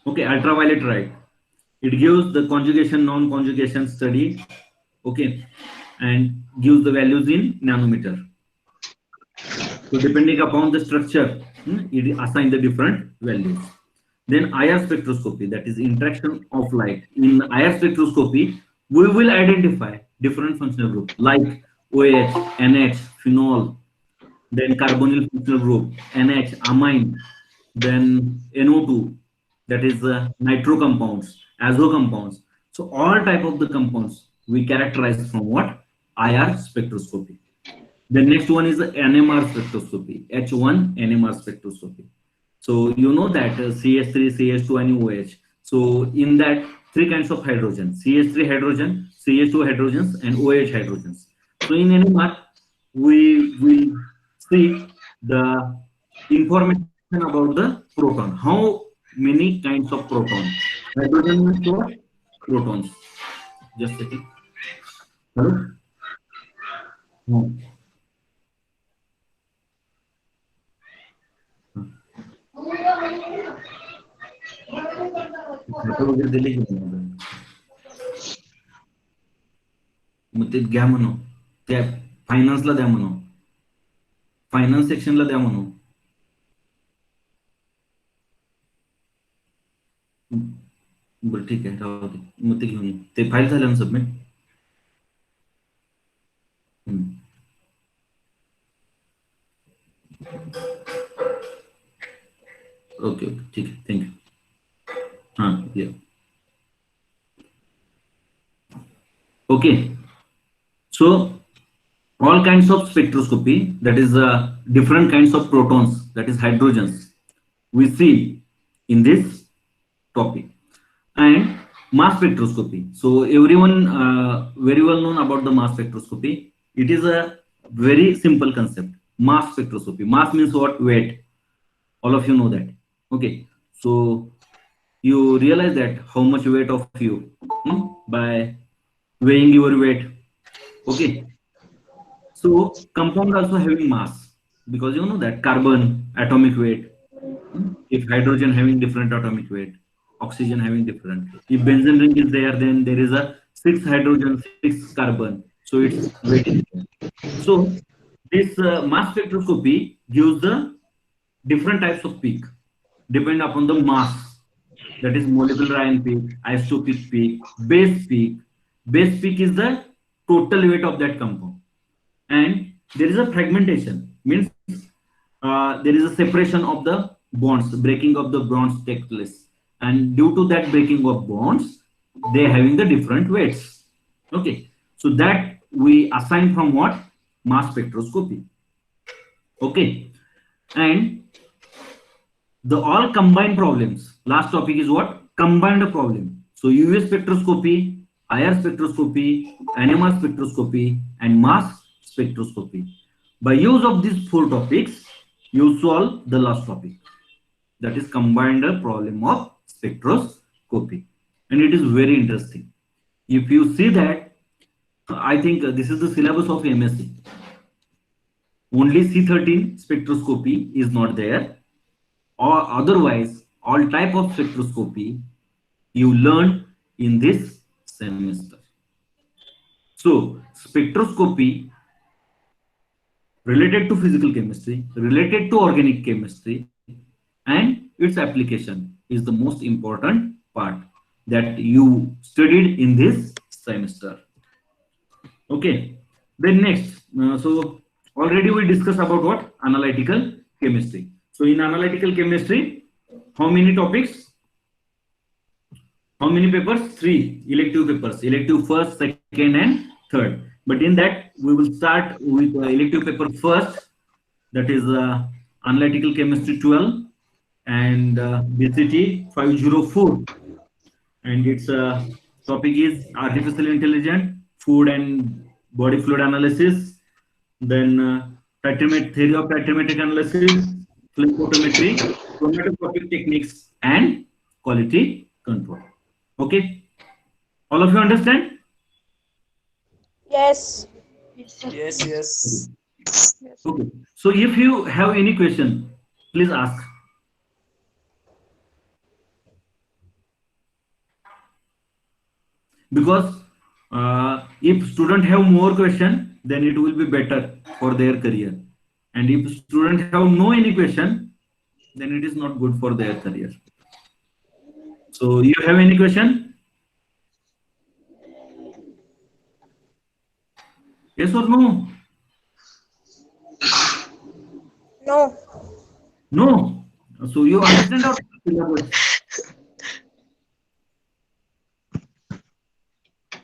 Okay, ultraviolet light. It gives the conjugation, non-conjugation study. Okay, and gives the values in nanometer. So depending upon the structure, it assign the different values. Then IR spectroscopy, that is interaction of light. In IR spectroscopy, we will identify different functional groups like OH, NH, phenol, then carbonyl functional group, NH, amine, then NO2, that is nitro compounds, azo compounds. So all type of the compounds we characterize from what? IR spectroscopy. The next one is the NMR spectroscopy, H1 NMR spectroscopy. So you know that CH3, CH2, and OH. So in that, three kinds of hydrogen: CH3 hydrogen, CH2 hydrogens, and OH hydrogens. So in NMR, we will see the information about the proton. How many kinds of proton? Hydrogen means what? Protons. Just a second. Hello? No. Photo वगैरे दिले की नाही? मग ते घ्या म्हणू, त्या फायनान्सला द्या म्हणू, फायनान्स सेक्शनला द्या म्हणू. बरं ठीक आहे, राहू दे. मग ते घेऊन ते फाईल झाल्या ना सबमिट. ओके ओके ठीक आहे, थँक्यू. हां या. Okay, so all kinds of spectroscopy, that is different kinds of protons, that is hydrogens, we see in this topic. And mass spectroscopy, so everyone very well known about the mass spectroscopy. It is a very simple concept. Mass spectroscopy, mass means what? Weight. All of you know that. Okay, so you realize that how much weight of you by weighing your weight. Okay, so compound also having mass, because you know that carbon atomic weight, if hydrogen having different atomic weight, oxygen having different. If benzene ring is there, then there is a 6 hydrogen, 6 carbon, so it's weight is there. So this mass spectroscopy gives the different types of peak depend upon the mass, that is molecular ion peak, isotopic peak, base peak. Base peak is the total weight of that compound, and there is a fragmentation, means there is a separation of the bonds, breaking of the bonds takes place, and due to that breaking of bonds, they are having the different weights. Okay, so that we assign from what? Mass spectroscopy. Okay, and the all combined problems, last topic is what? Combined problem. So UV spectroscopy, IR spectroscopy, NMR spectroscopy, and mass spectroscopy. By use of these four topics, you solve the last topic, that is combined problem of spectroscopy, and it is very interesting. If you see that, I think this is the syllabus of MSc. Only C13 spectroscopy is not there, or otherwise all type of spectroscopy you learn in this semester. So spectroscopy related to physical chemistry, related to organic chemistry, and its application is the most important part that you studied in this semester. Okay, then next, so already we discussed about what? Analytical chemistry. So in analytical chemistry, how many topics? How many papers? Three elective papers. Elective first, second, and third. But in that, we will start with elective paper first. That is analytical chemistry 12 and BCT 504. And its topic is artificial intelligence, food and body fluid analysis. Then theory of titrometric analysis, flame photometry, chromatographic techniques, and quality control. Okay, all of you understand? Yes. Yes, yes. Okay, so if you have any question, please ask. Because if student have more question, then it will be better for their career. And if student have no any question, then it is not good for their career. So you have any question? Yes or no? No. No. So you understand our syllabus.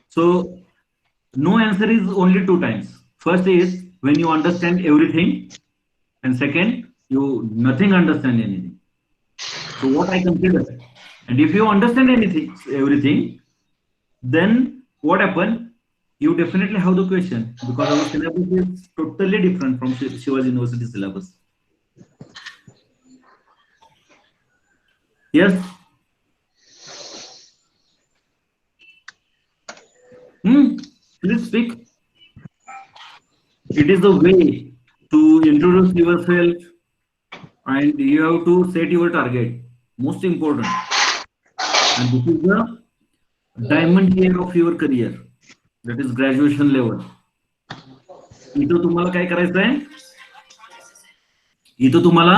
So no answer is only two times. First is when you understand everything, and second, you nothing understand anything. So what I consider, and if you understand anything, everything, then what happen? You definitely have the question because our syllabus is totally different from Shivaji University syllabus. Yes. Please speak. It is the way to introduce yourself, and you have to set your target. Most important. And this is the diamond year of your career. That is graduation level. इथं तुम्हाला काय करायचं आहे? इथं तुम्हाला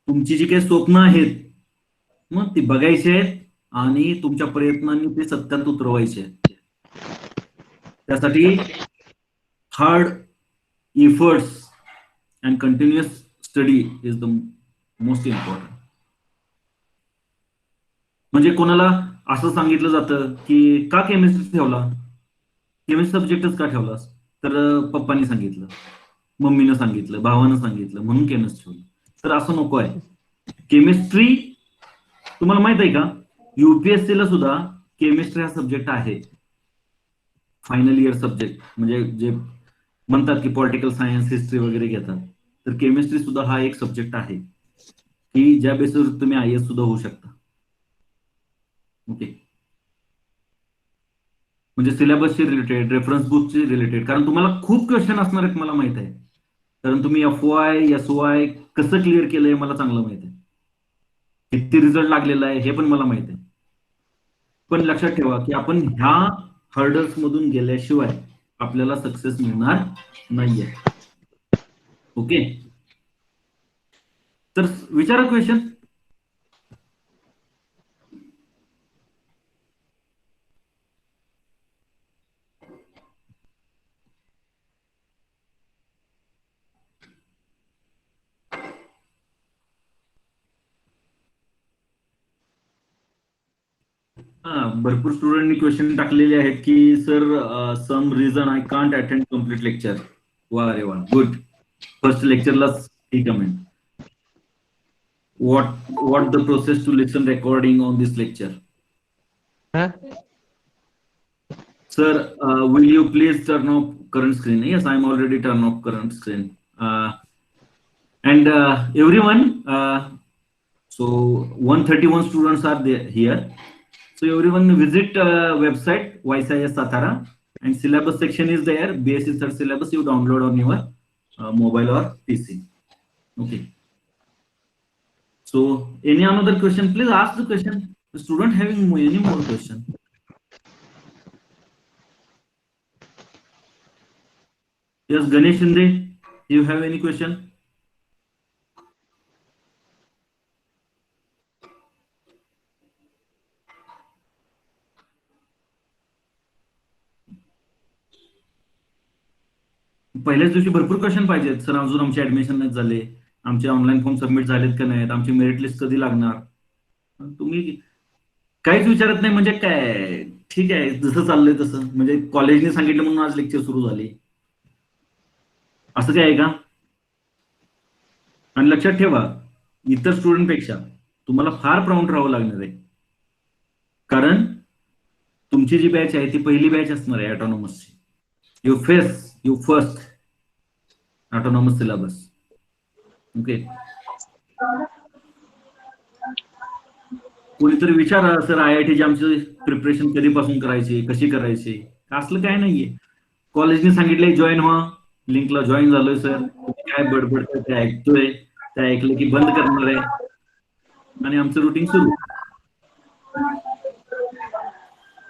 तुमची जी काही स्वप्न आहेत मग ती बघायची आहेत आणि तुमच्या प्रयत्नांनी ते सत्यात उतरवायचे आहेत. त्यासाठी hard efforts and continuous study is the most important. म्हणजे कोणाला असं सांगितलं जातं की का केमिस्ट्री ठेवला, केमिस्ट्री सब्जेक्टच का ठेवलास, तर पप्पांनी सांगितलं, मम्मीनं सांगितलं, भावानं सांगितलं म्हणून केमिस्ट्री ठेवलं. तर असं नको आहे. केमिस्ट्री तुम्हाला माहित आहे का, UPSC ला सुद्धा केमिस्ट्री हा सब्जेक्ट आहे, फायनल इयर सब्जेक्ट. म्हणजे जे म्हणतात की पॉलिटिकल सायन्स, हिस्ट्री वगैरे घेतात, तर केमिस्ट्री सुद्धा हा एक सब्जेक्ट आहे की ज्या बेसवर तुम्ही IAS सुद्धा होऊ शकता. ओके, म्हणजे सिलेबसशी रिलेटेड, रेफरन्स बुकशी रिलेटेड, कारण तुम्हाला खूप क्वेश्चन असणार आहेत मला माहित आहे, कारण तुम्ही FY SY कसं क्लिअर केलंय मला चांगलं माहित आहे, किती रिझल्ट लागलेला आहे हे पण मला माहित आहे. पण लक्षात ठेवा की आपण ह्या हर्डल्स मधून गेल्याशिवाय आपल्याला सक्सेस मिळणार नाहीये. ओके, तर विचारा क्वेश्चन. भरपूर स्टुडंटनी क्वेश्चन टाकलेले आहेत की sir some reason I can't attend complete lecture. वा रे वा, गुड. फर्स्ट लेक्चरलाच ही comment. what the process to listen recording on this lecture? Sir, will you please turn off current screen? Yes, I'm already turn off current screen. And everyone, so 131 students are there here. So everyone visit website YSIS Satara, and syllabus section is there. BSc third syllabus you download on your mobile or PC. Okay. So any another question? Please ask the question. The student having any more question? Yes, Ganesh Shinde, you have any question? पहिल्याच दिवशी भरपूर question पाहिजेत sir. अजून आमचे admission नाही झाले, आमचे online form submit झालेत का नाहीत, आमची मेरिट लिस्ट कधी लागणार. तुम्ही काहीच विचारत नाही म्हणजे काय. ठीक आहे, जसं चाललंय तसं, म्हणजे कॉलेजने सांगितलं म्हणून आज लेक्चर सुरू झाले, असं काय आहे का? आणि लक्षात ठेवा, इतर स्टुडंटपेक्षा तुम्हाला फार प्राऊड राहावं लागणार आहे, कारण तुमची जी बॅच आहे ती पहिली बॅच असणार आहे ऑटोनॉमसची. You first autonomous syllabus. Okay. कोणीतरी विचारा, सर IIT जॅमची प्रिपरेशन कधीपासून करायची, कशी करायची? असलं काय नाहीये. कॉलेजने सांगितलंय जॉईन व्हा, लिंकला जॉईन झालोय सर. काय बडबड ते ऐकतोय, ते ऐकलं की बंद करणार आहे आणि आमचं रुटीन सुरू.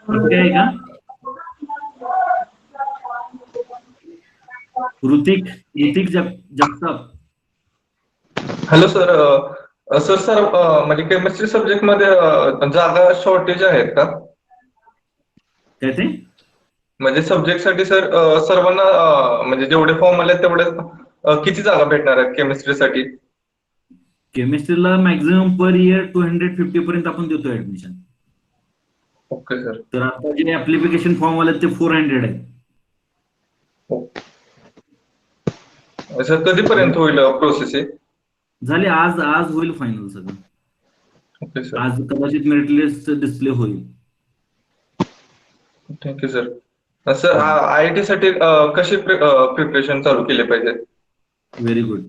असं काय आहे का? Hrithik Jagtap. Hello sir. Sir म्हणजे केमिस्ट्री सब्जेक्ट मध्ये जागा शॉर्टेज आहेत का? काय ते? म्हणजे सब्जेक्ट साठी सर सर्वांना म्हणजे जेवढे फॉर्म आले तेवढे किती जागा भेटणार आहेत केमिस्ट्रीसाठी? केमिस्ट्रीला मॅक्झिमम पर इयर 250 पर्यंत आपण देतो ऍडमिशन. Okay sir. तर आता जे ऍप्लिकेशन फॉर्म आले ते 400 आहेत. सर कधीपर्यंत होईल प्रोसेस? झाले, आज होईल फायनल सगळं. Okay sir. आज कदाचित मेरिट लिस्ट डिस्प्ले होईल. Thank you sir. सर IIT साठी कशी प्रिपरेशन चालू केली पाहिजे? Very good.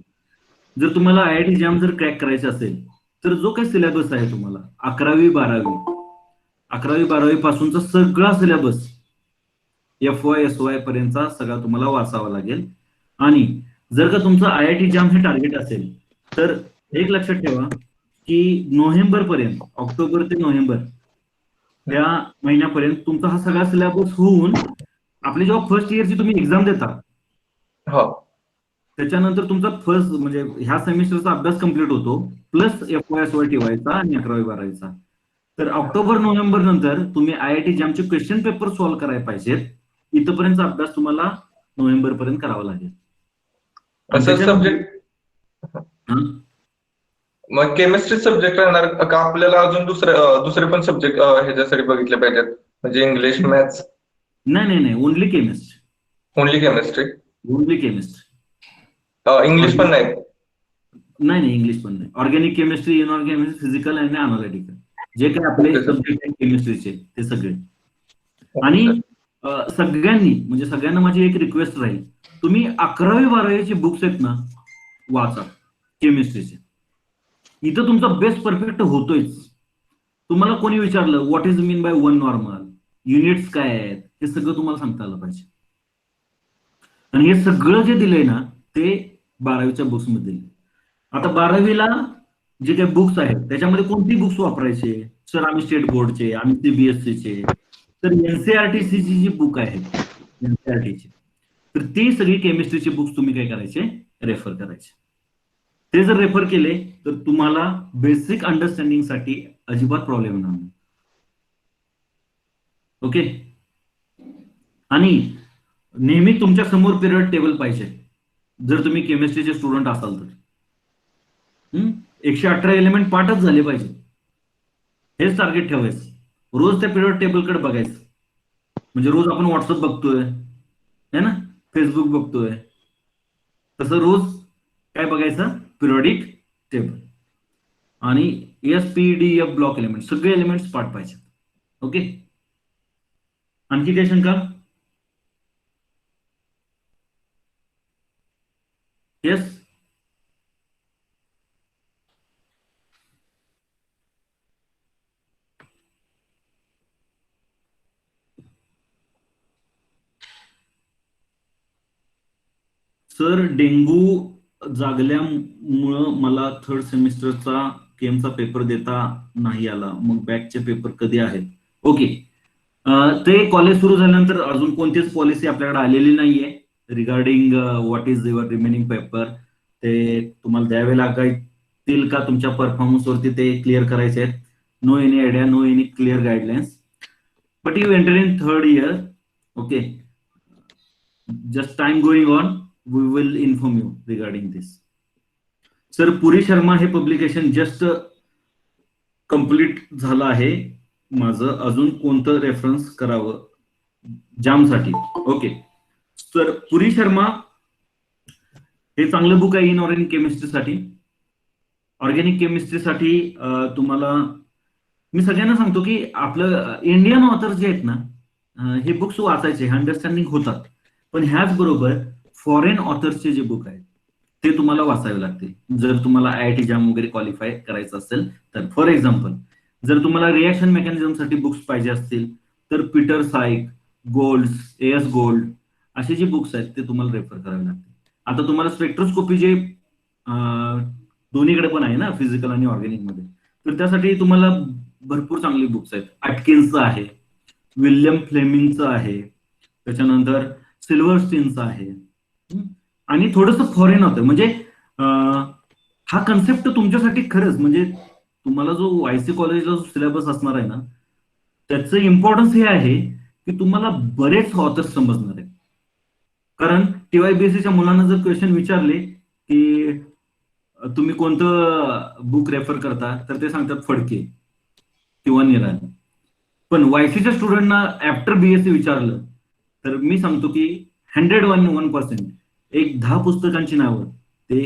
जर तुम्हाला IIT जॅम जर क्रॅक करायचे असेल तर जो काही सिलेबस आहे तुम्हाला 11वी 12वी पासूनचा सगळा सिलेबस FY SY पर्यंतचा सगळा तुम्हाला वाचावा लागेल. आणि जर का तुमचं IIT जॅम हे टार्गेट असेल तर एक लक्षात ठेवा की नोव्हेंबर पर्यंत, ऑक्टोबर ते नोव्हेंबर या महिन्यापर्यंत तुमचा हा सगळा सिलेबस होऊन आपली जेव्हा फर्स्ट इयरची तुम्ही एक्झाम देता त्याच्यानंतर तुमचा फर्स्ट म्हणजे ह्या सेमिस्टरचा अभ्यास कम्प्लीट होतो, प्लस FY SY ठेवायचा आणि 11वी 12वीचा. तर ऑक्टोबर नोव्हेंबर नंतर तुम्ही IIT जॅमचे क्वेश्चन पेपर सॉल्व्ह करायला पाहिजेत. इथपर्यंतचा अभ्यास तुम्हाला नोव्हेंबर पर्यंत करावा लागेल. सब्जेक्ट मग केमिस्ट्री सब्जेक्ट राहणार का आपल्याला अजून दुसरे पण सब्जेक्ट ह्याच्यासाठी बघितले पाहिजेत, म्हणजे इंग्लिश मॅथ्स? नाही, only chemistry. Only chemistry? Only chemistry. English पण नाही? नाही, इंग्लिश पण नाही. ऑर्गॅनिक केमिस्ट्री, इनऑर्गॅनिक, फिजिकल आणि अनालिटिकल जे काही आपले सब्जेक्ट आहेत केमिस्ट्रीचे ते सगळे. आणि सगळ्यांना माझी एक रिक्वेस्ट राहील, तुम्ही 11वी 12वीचे बुक्स आहेत ना वाचा केमिस्ट्रीचे. इथं तुमचा बेस्ट परफेक्ट होतोयच. तुम्हाला कोणी विचारलं what is mean by 1 normal, units काय आहेत, हे सगळं तुम्हाला सांगता आलं पाहिजे. आणि हे सगळं जे दिलंय ना ते 12वीच्या बुक्स मध्ये. आता 12वीला जे काही बुक्स आहेत त्याच्यामध्ये कोणती बुक्स वापरायचे? सर आम्ही स्टेट बोर्डचे, आम्ही CBSE तर NCERTची जी बुक आहेत NCERTची, तर ती सगळी केमिस्ट्रीची बुक्स तुम्ही काय करायचे? रेफर करायचे. ते जर रेफर केले तर तुम्हाला बेसिक अंडरस्टँडिंग साठी अजिबात प्रॉब्लेम येणार नाही. ओके. आणि नेहमी तुमच्या समोर पिरियड टेबल पाहिजे जर तुम्ही केमिस्ट्रीचे स्टुडंट असाल तर. 118 एलिमेंट पाठच झाले पाहिजे, हेच टार्गेट ठेवायचं. रोज त्या पिरियड टेबलकडे बघायचं. म्हणजे रोज आपण व्हॉट्सअप बघतोय है ना, फेसबुक बघतोय, तसं रोज काय बघायचं? Periodic table. आणि SPDF ब्लॉक एलिमेंट सगळे एलिमेंट्स पाठ पाहिजे. ओके. आणखी काही शंका? येस. सर, डेंगू जागल्यामुळं मला थर्ड सेमिस्टरचा केमचा पेपर देता नाही आला. मग बॅकचे पेपर कधी आहेत? ओके. ते कॉलेज सुरू झाल्यानंतर अजून कोणतीच पॉलिसी आपल्याकडे आलेली नाहीये regarding what is your remaining paper. ते तुम्हाला द्यावे लागतील का तुमच्या परफॉर्मन्स वरती ते क्लिअर करायचे आहेत. No any idea, no any clear guidelines. But you enter in third year. Okay. Just time going on, we will inform you regarding this. Sir, Puri Sharma हे पब्लिकेशन जस्ट कंप्लीट झालं आहे माझं. अजून कोणतं रेफरन्स करावं जामसाठी? ओके. सर, पुरी शर्मा हे चांगलं बुक आहे इनऑर्गॅनिक केमिस्ट्रीसाठी. ऑर्गॅनिक केमिस्ट्रीसाठी तुम्हाला मी सगळ्यांना सांगतो की आपलं इंडियन ऑथर्स जे आहेत ना, हे बुक्स वाचायचे, अंडरस्टँडिंग होतात. पण ह्याच बरोबर फॉरेन ऑथर्सचे जे बुक आहेत ते तुम्हाला वाचावे लागतील जर तुम्हाला IIT जाम वगैरे क्वालिफाय करायचं असेल तर. फॉर एक्झाम्पल, जर तुम्हाला रिॲक्शन मेकॅनिझमसाठी बुक्स पाहिजे असतील तर पीटर साईक, गोल्ड, AS गोल्ड असे जे बुक्स आहेत ते तुम्हाला रेफर करावे लागतील. आता तुम्हाला स्पेक्ट्रोस्कोपी जे दोन्हीकडे पण आहे ना, फिजिकल आणि ऑर्गॅनिक मध्ये, तर त्यासाठी तुम्हाला भरपूर चांगली बुक्स आहेत. अटकिन्सचं आहे, विल्यम फ्लेमिंगचं आहे, त्याच्यानंतर सिल्वरस्टीनचं आहे. आणि थोडंसं फॉरेन होतं म्हणजे हा कन्सेप्ट तुमच्यासाठी खरंच म्हणजे तुम्हाला जो YC कॉलेजला जो सिलेबस असणार आहे ना, त्याचं इम्पॉर्टन्स हे आहे की तुम्हाला बरेच ऑथर्स समजणार आहेत. कारण TYBSCच्या मुलांना जर क्वेश्चन विचारले की तुम्ही कोणतं बुक रेफर करता तर ते सांगतात फडके किंवा निराली. पण YCच्या स्टुडंटना आफ्टर BSc विचारलं तर मी सांगतो की 101% एक 10 पुस्तकांची नावं ते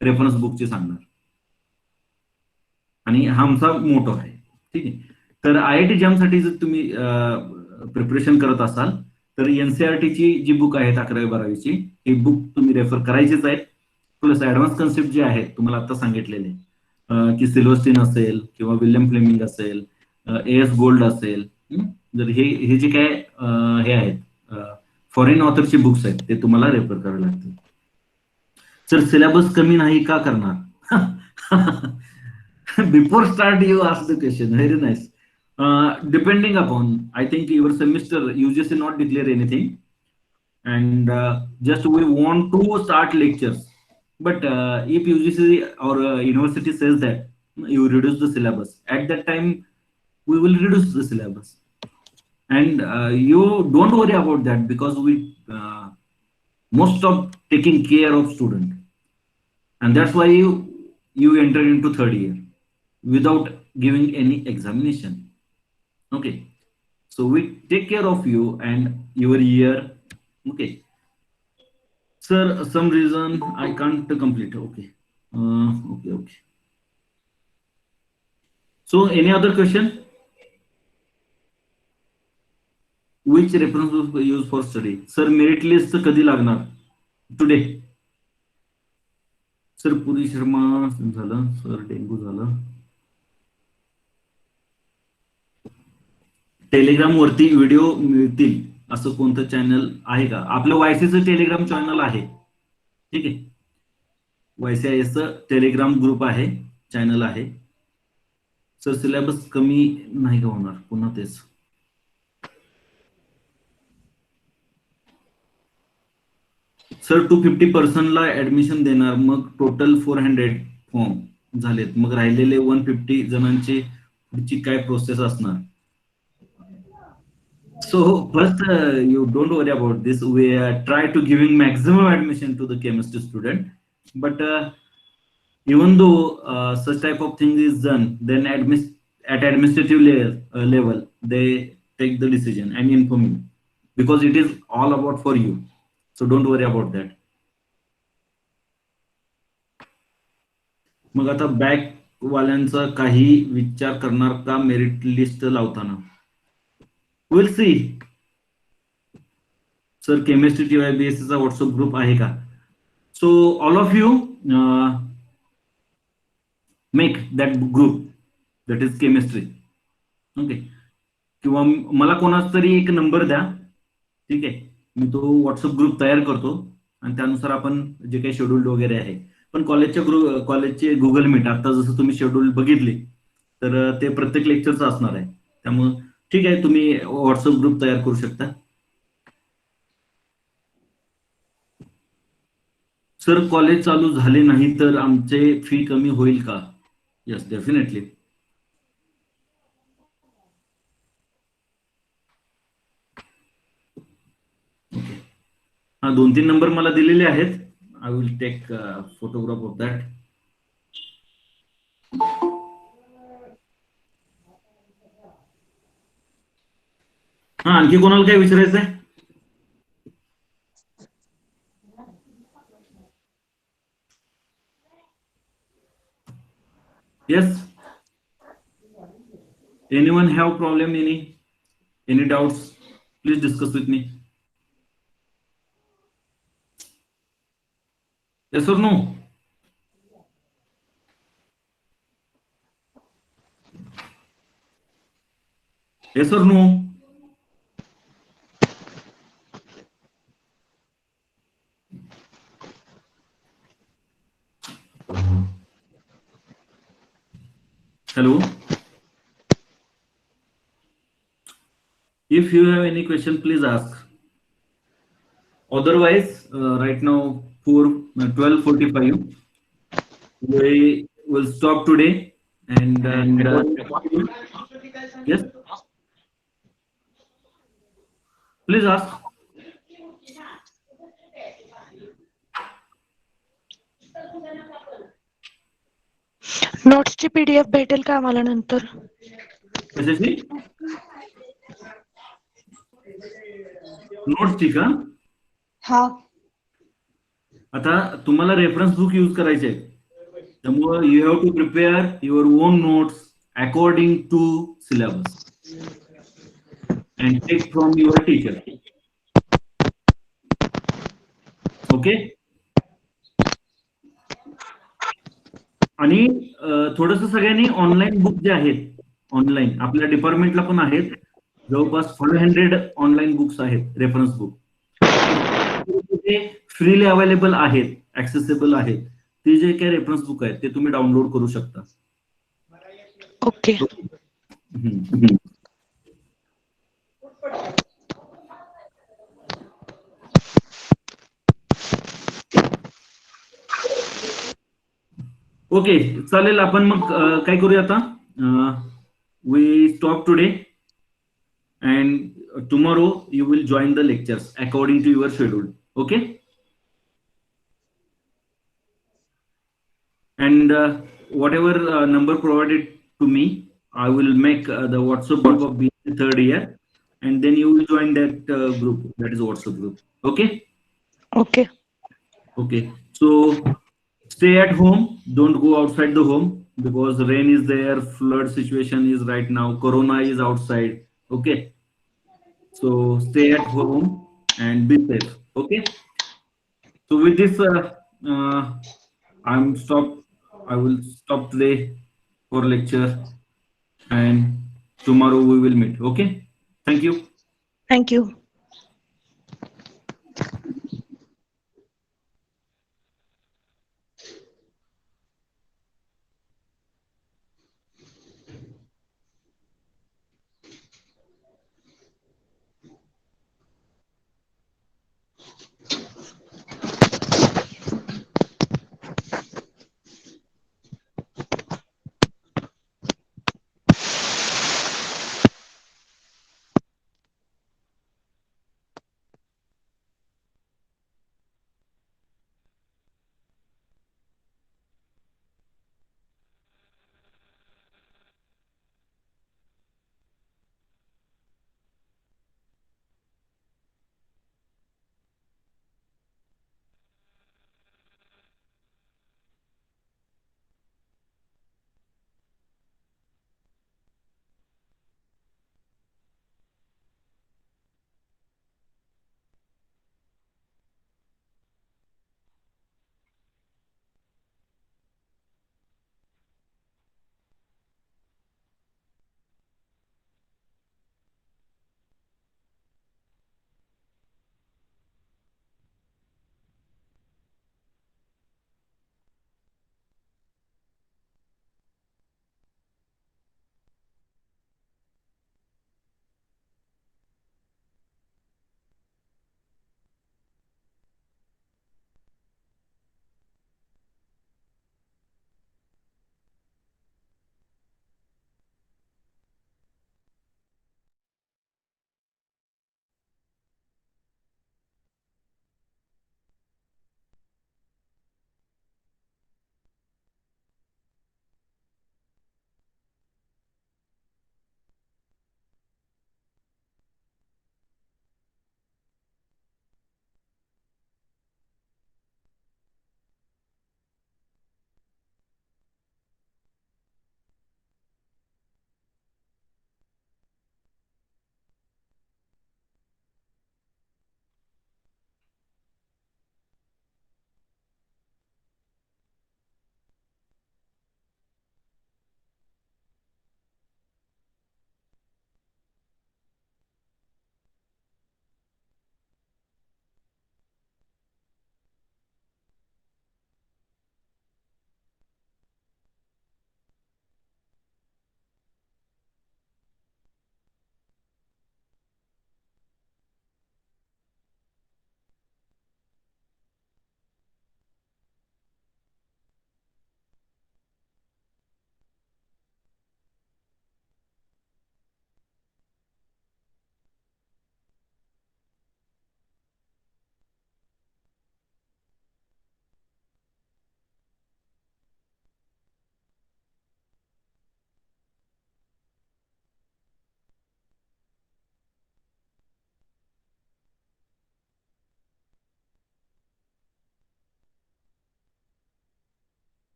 रेफरन्स बुकची सांगणार. आणि हा आमचा मोटो आहे. ठीक आहे. तर IIT जामसाठी जर तुम्ही प्रिपरेशन करत असाल तर NCERTची जी बुक आहेत 11वी-12वीची ही बुक तुम्ही रेफर करायचीच आहेत. प्लस ऍडव्हान्स कन्सेप्ट जे आहेत तुम्हाला आता सांगितलेले की सिल्वरस्टीन असेल किंवा विल्यम फ्लेमिंग असेल, AS गोल्ड असेल, जर हे जे काय हे आहेत फॉरेन ऑथरचे बुक्स आहेत ते तुम्हाला रेफर करावे लागतील. सर, सिलेबस कमी नाही का करणार? Before start you ask the question. Very nice. Depending upon, I think your semester UGC not declare anything, and just we want to start lectures. But if UGC or university says that you reduce the syllabus, at that time we will reduce the syllabus, and you don't worry about that because we most of taking care of student, and that's why you enter into third year without giving any examination. Okay, so we take care of you and your year. Okay, sir, some reason I can't complete. Okay, okay. So any other question? Which reference was used for study? Sir, merit list कधी लागणार? Today. Sir, Puri Sharma झालं. Sir, dengue झालं. Telegram वरती video मिळतील असं कोणतं channel आहे का? आपलं YCचं टेलिग्राम चॅनल आहे. ठीक आहे. YCIS टेलिग्राम ग्रुप आहे, चॅनल आहे. सर, सिलेबस कमी नाही का होणार? पुन्हा तेच. सर, 250% ऍडमिशन देणार, मग टोटल 400 फॉर्म झालेत, मग राहिलेले 150 जणांची पुढची काय प्रोसेस असणार? So first, you don't worry about this. We try to giving maximum admission to the chemistry student, but even though such type of thing is done, then at administrative level they take the decision and inform you because it is all about for you. So don't worry about that. मग आता back वाल्यांचा काही विचार करणार का merit list लावताना? We'll see. Sir chemistry TY बीएससीचा WhatsApp group आहे का? So all of you make that group that is chemistry. Okay. किंवा मला कोणाचा तरी एक नंबर द्या, ठीक आहे, मी तो व्हॉट्सअप ग्रुप तयार करतो आणि त्यानुसार आपण जे काही शेड्यूल वगैरे आहे. पण कॉलेजचे गुगल मीट आता जसं तुम्ही शेड्यूल बघितले तर ते प्रत्येक लेक्चरचं असणार आहे. त्यामुळे ठीक आहे, तुम्ही व्हॉट्सअप ग्रुप तयार करू शकता. सर कॉलेज चालू झाले नाही तर आमचे फी कमी होईल का? Yes, definitely. ओके. हा 2-3 नंबर मला दिलेले आहेत. I will take photograph of that. हा, आणखी कोणाला काय विचारायचं आहे? Yes, anyone have problem, any doubts? Please discuss with me. Yes और नो? येस और no? Hello. If you have any question, please ask. Otherwise, right now 12:45, we will stop today and yes, please ask. नोट्सची PDF भेटेल का आम्हाला नंतर? कशाची notes? ठीक आहे. हा. आता तुम्हाला रेफरन्स बुक यूज करायचे आहे, त्यामुळे you have to prepare your own notes according to syllabus and take from your teacher. Okay. आणि थोडस सगळ्यांनी ऑनलाईन बुक जे आहेत, ऑनलाईन आपल्या डिपार्टमेंटला पण आहेत, जवळपास 500 ऑनलाईन बुक्स आहेत, रेफरन्स बुक. ते फ्रीली अवेलेबल आहेत, ऍक्सेसेबल आहेत. ते जे काही रेफरन्स बुक आहेत ते तुम्ही डाउनलोड करू शकता. ओके. ओके, चालेल. आपण मग काय करूया आता, we stop today and tomorrow you will join the lectures according to your schedule. Okay. And whatever number provided to me, I will make the WhatsApp group of BSc third year, and then you will join that group, that is WhatsApp group. Okay. Okay. Okay, so stay at home, don't go outside the home because rain is there, flood situation is right now, corona is outside. Okay. So stay at home and be safe. Okay. So with this, I'm stop. I will stop today for lecture, and tomorrow we will meet. Okay. Thank you. Thank you.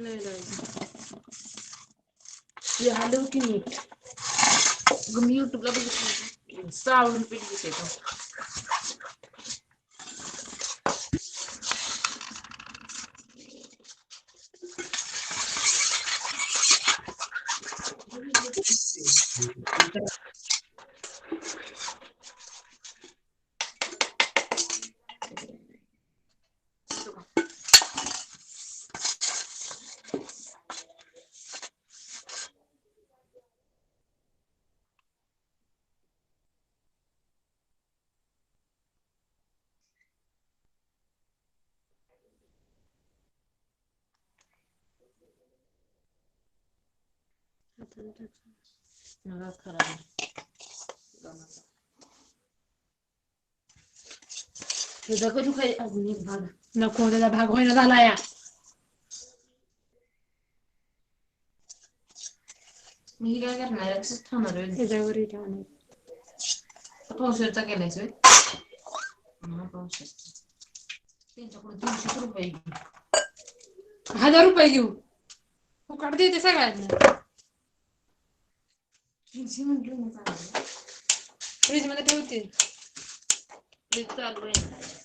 Hello की NEET मी युट्यूबला बघितलं श्रावण पीठ दिसायचं मला खराब तुझा कधी काही अजून एक भाग नको त्याचा भाग होईना झाला या मी काय करणार आहे तसंच थांबणार आहे त्याच्यावरही ठेवणार. पावसाळ्याचा केलायच पावसाळ्याचा त्यांच्याकडून 300 रुपये घेऊ 1000 रुपये घेऊ फुकट देते सगळ्यांना 300 म्हटलं ना फ्रीज मध्ये ठेवते फ्रीज चालू आहे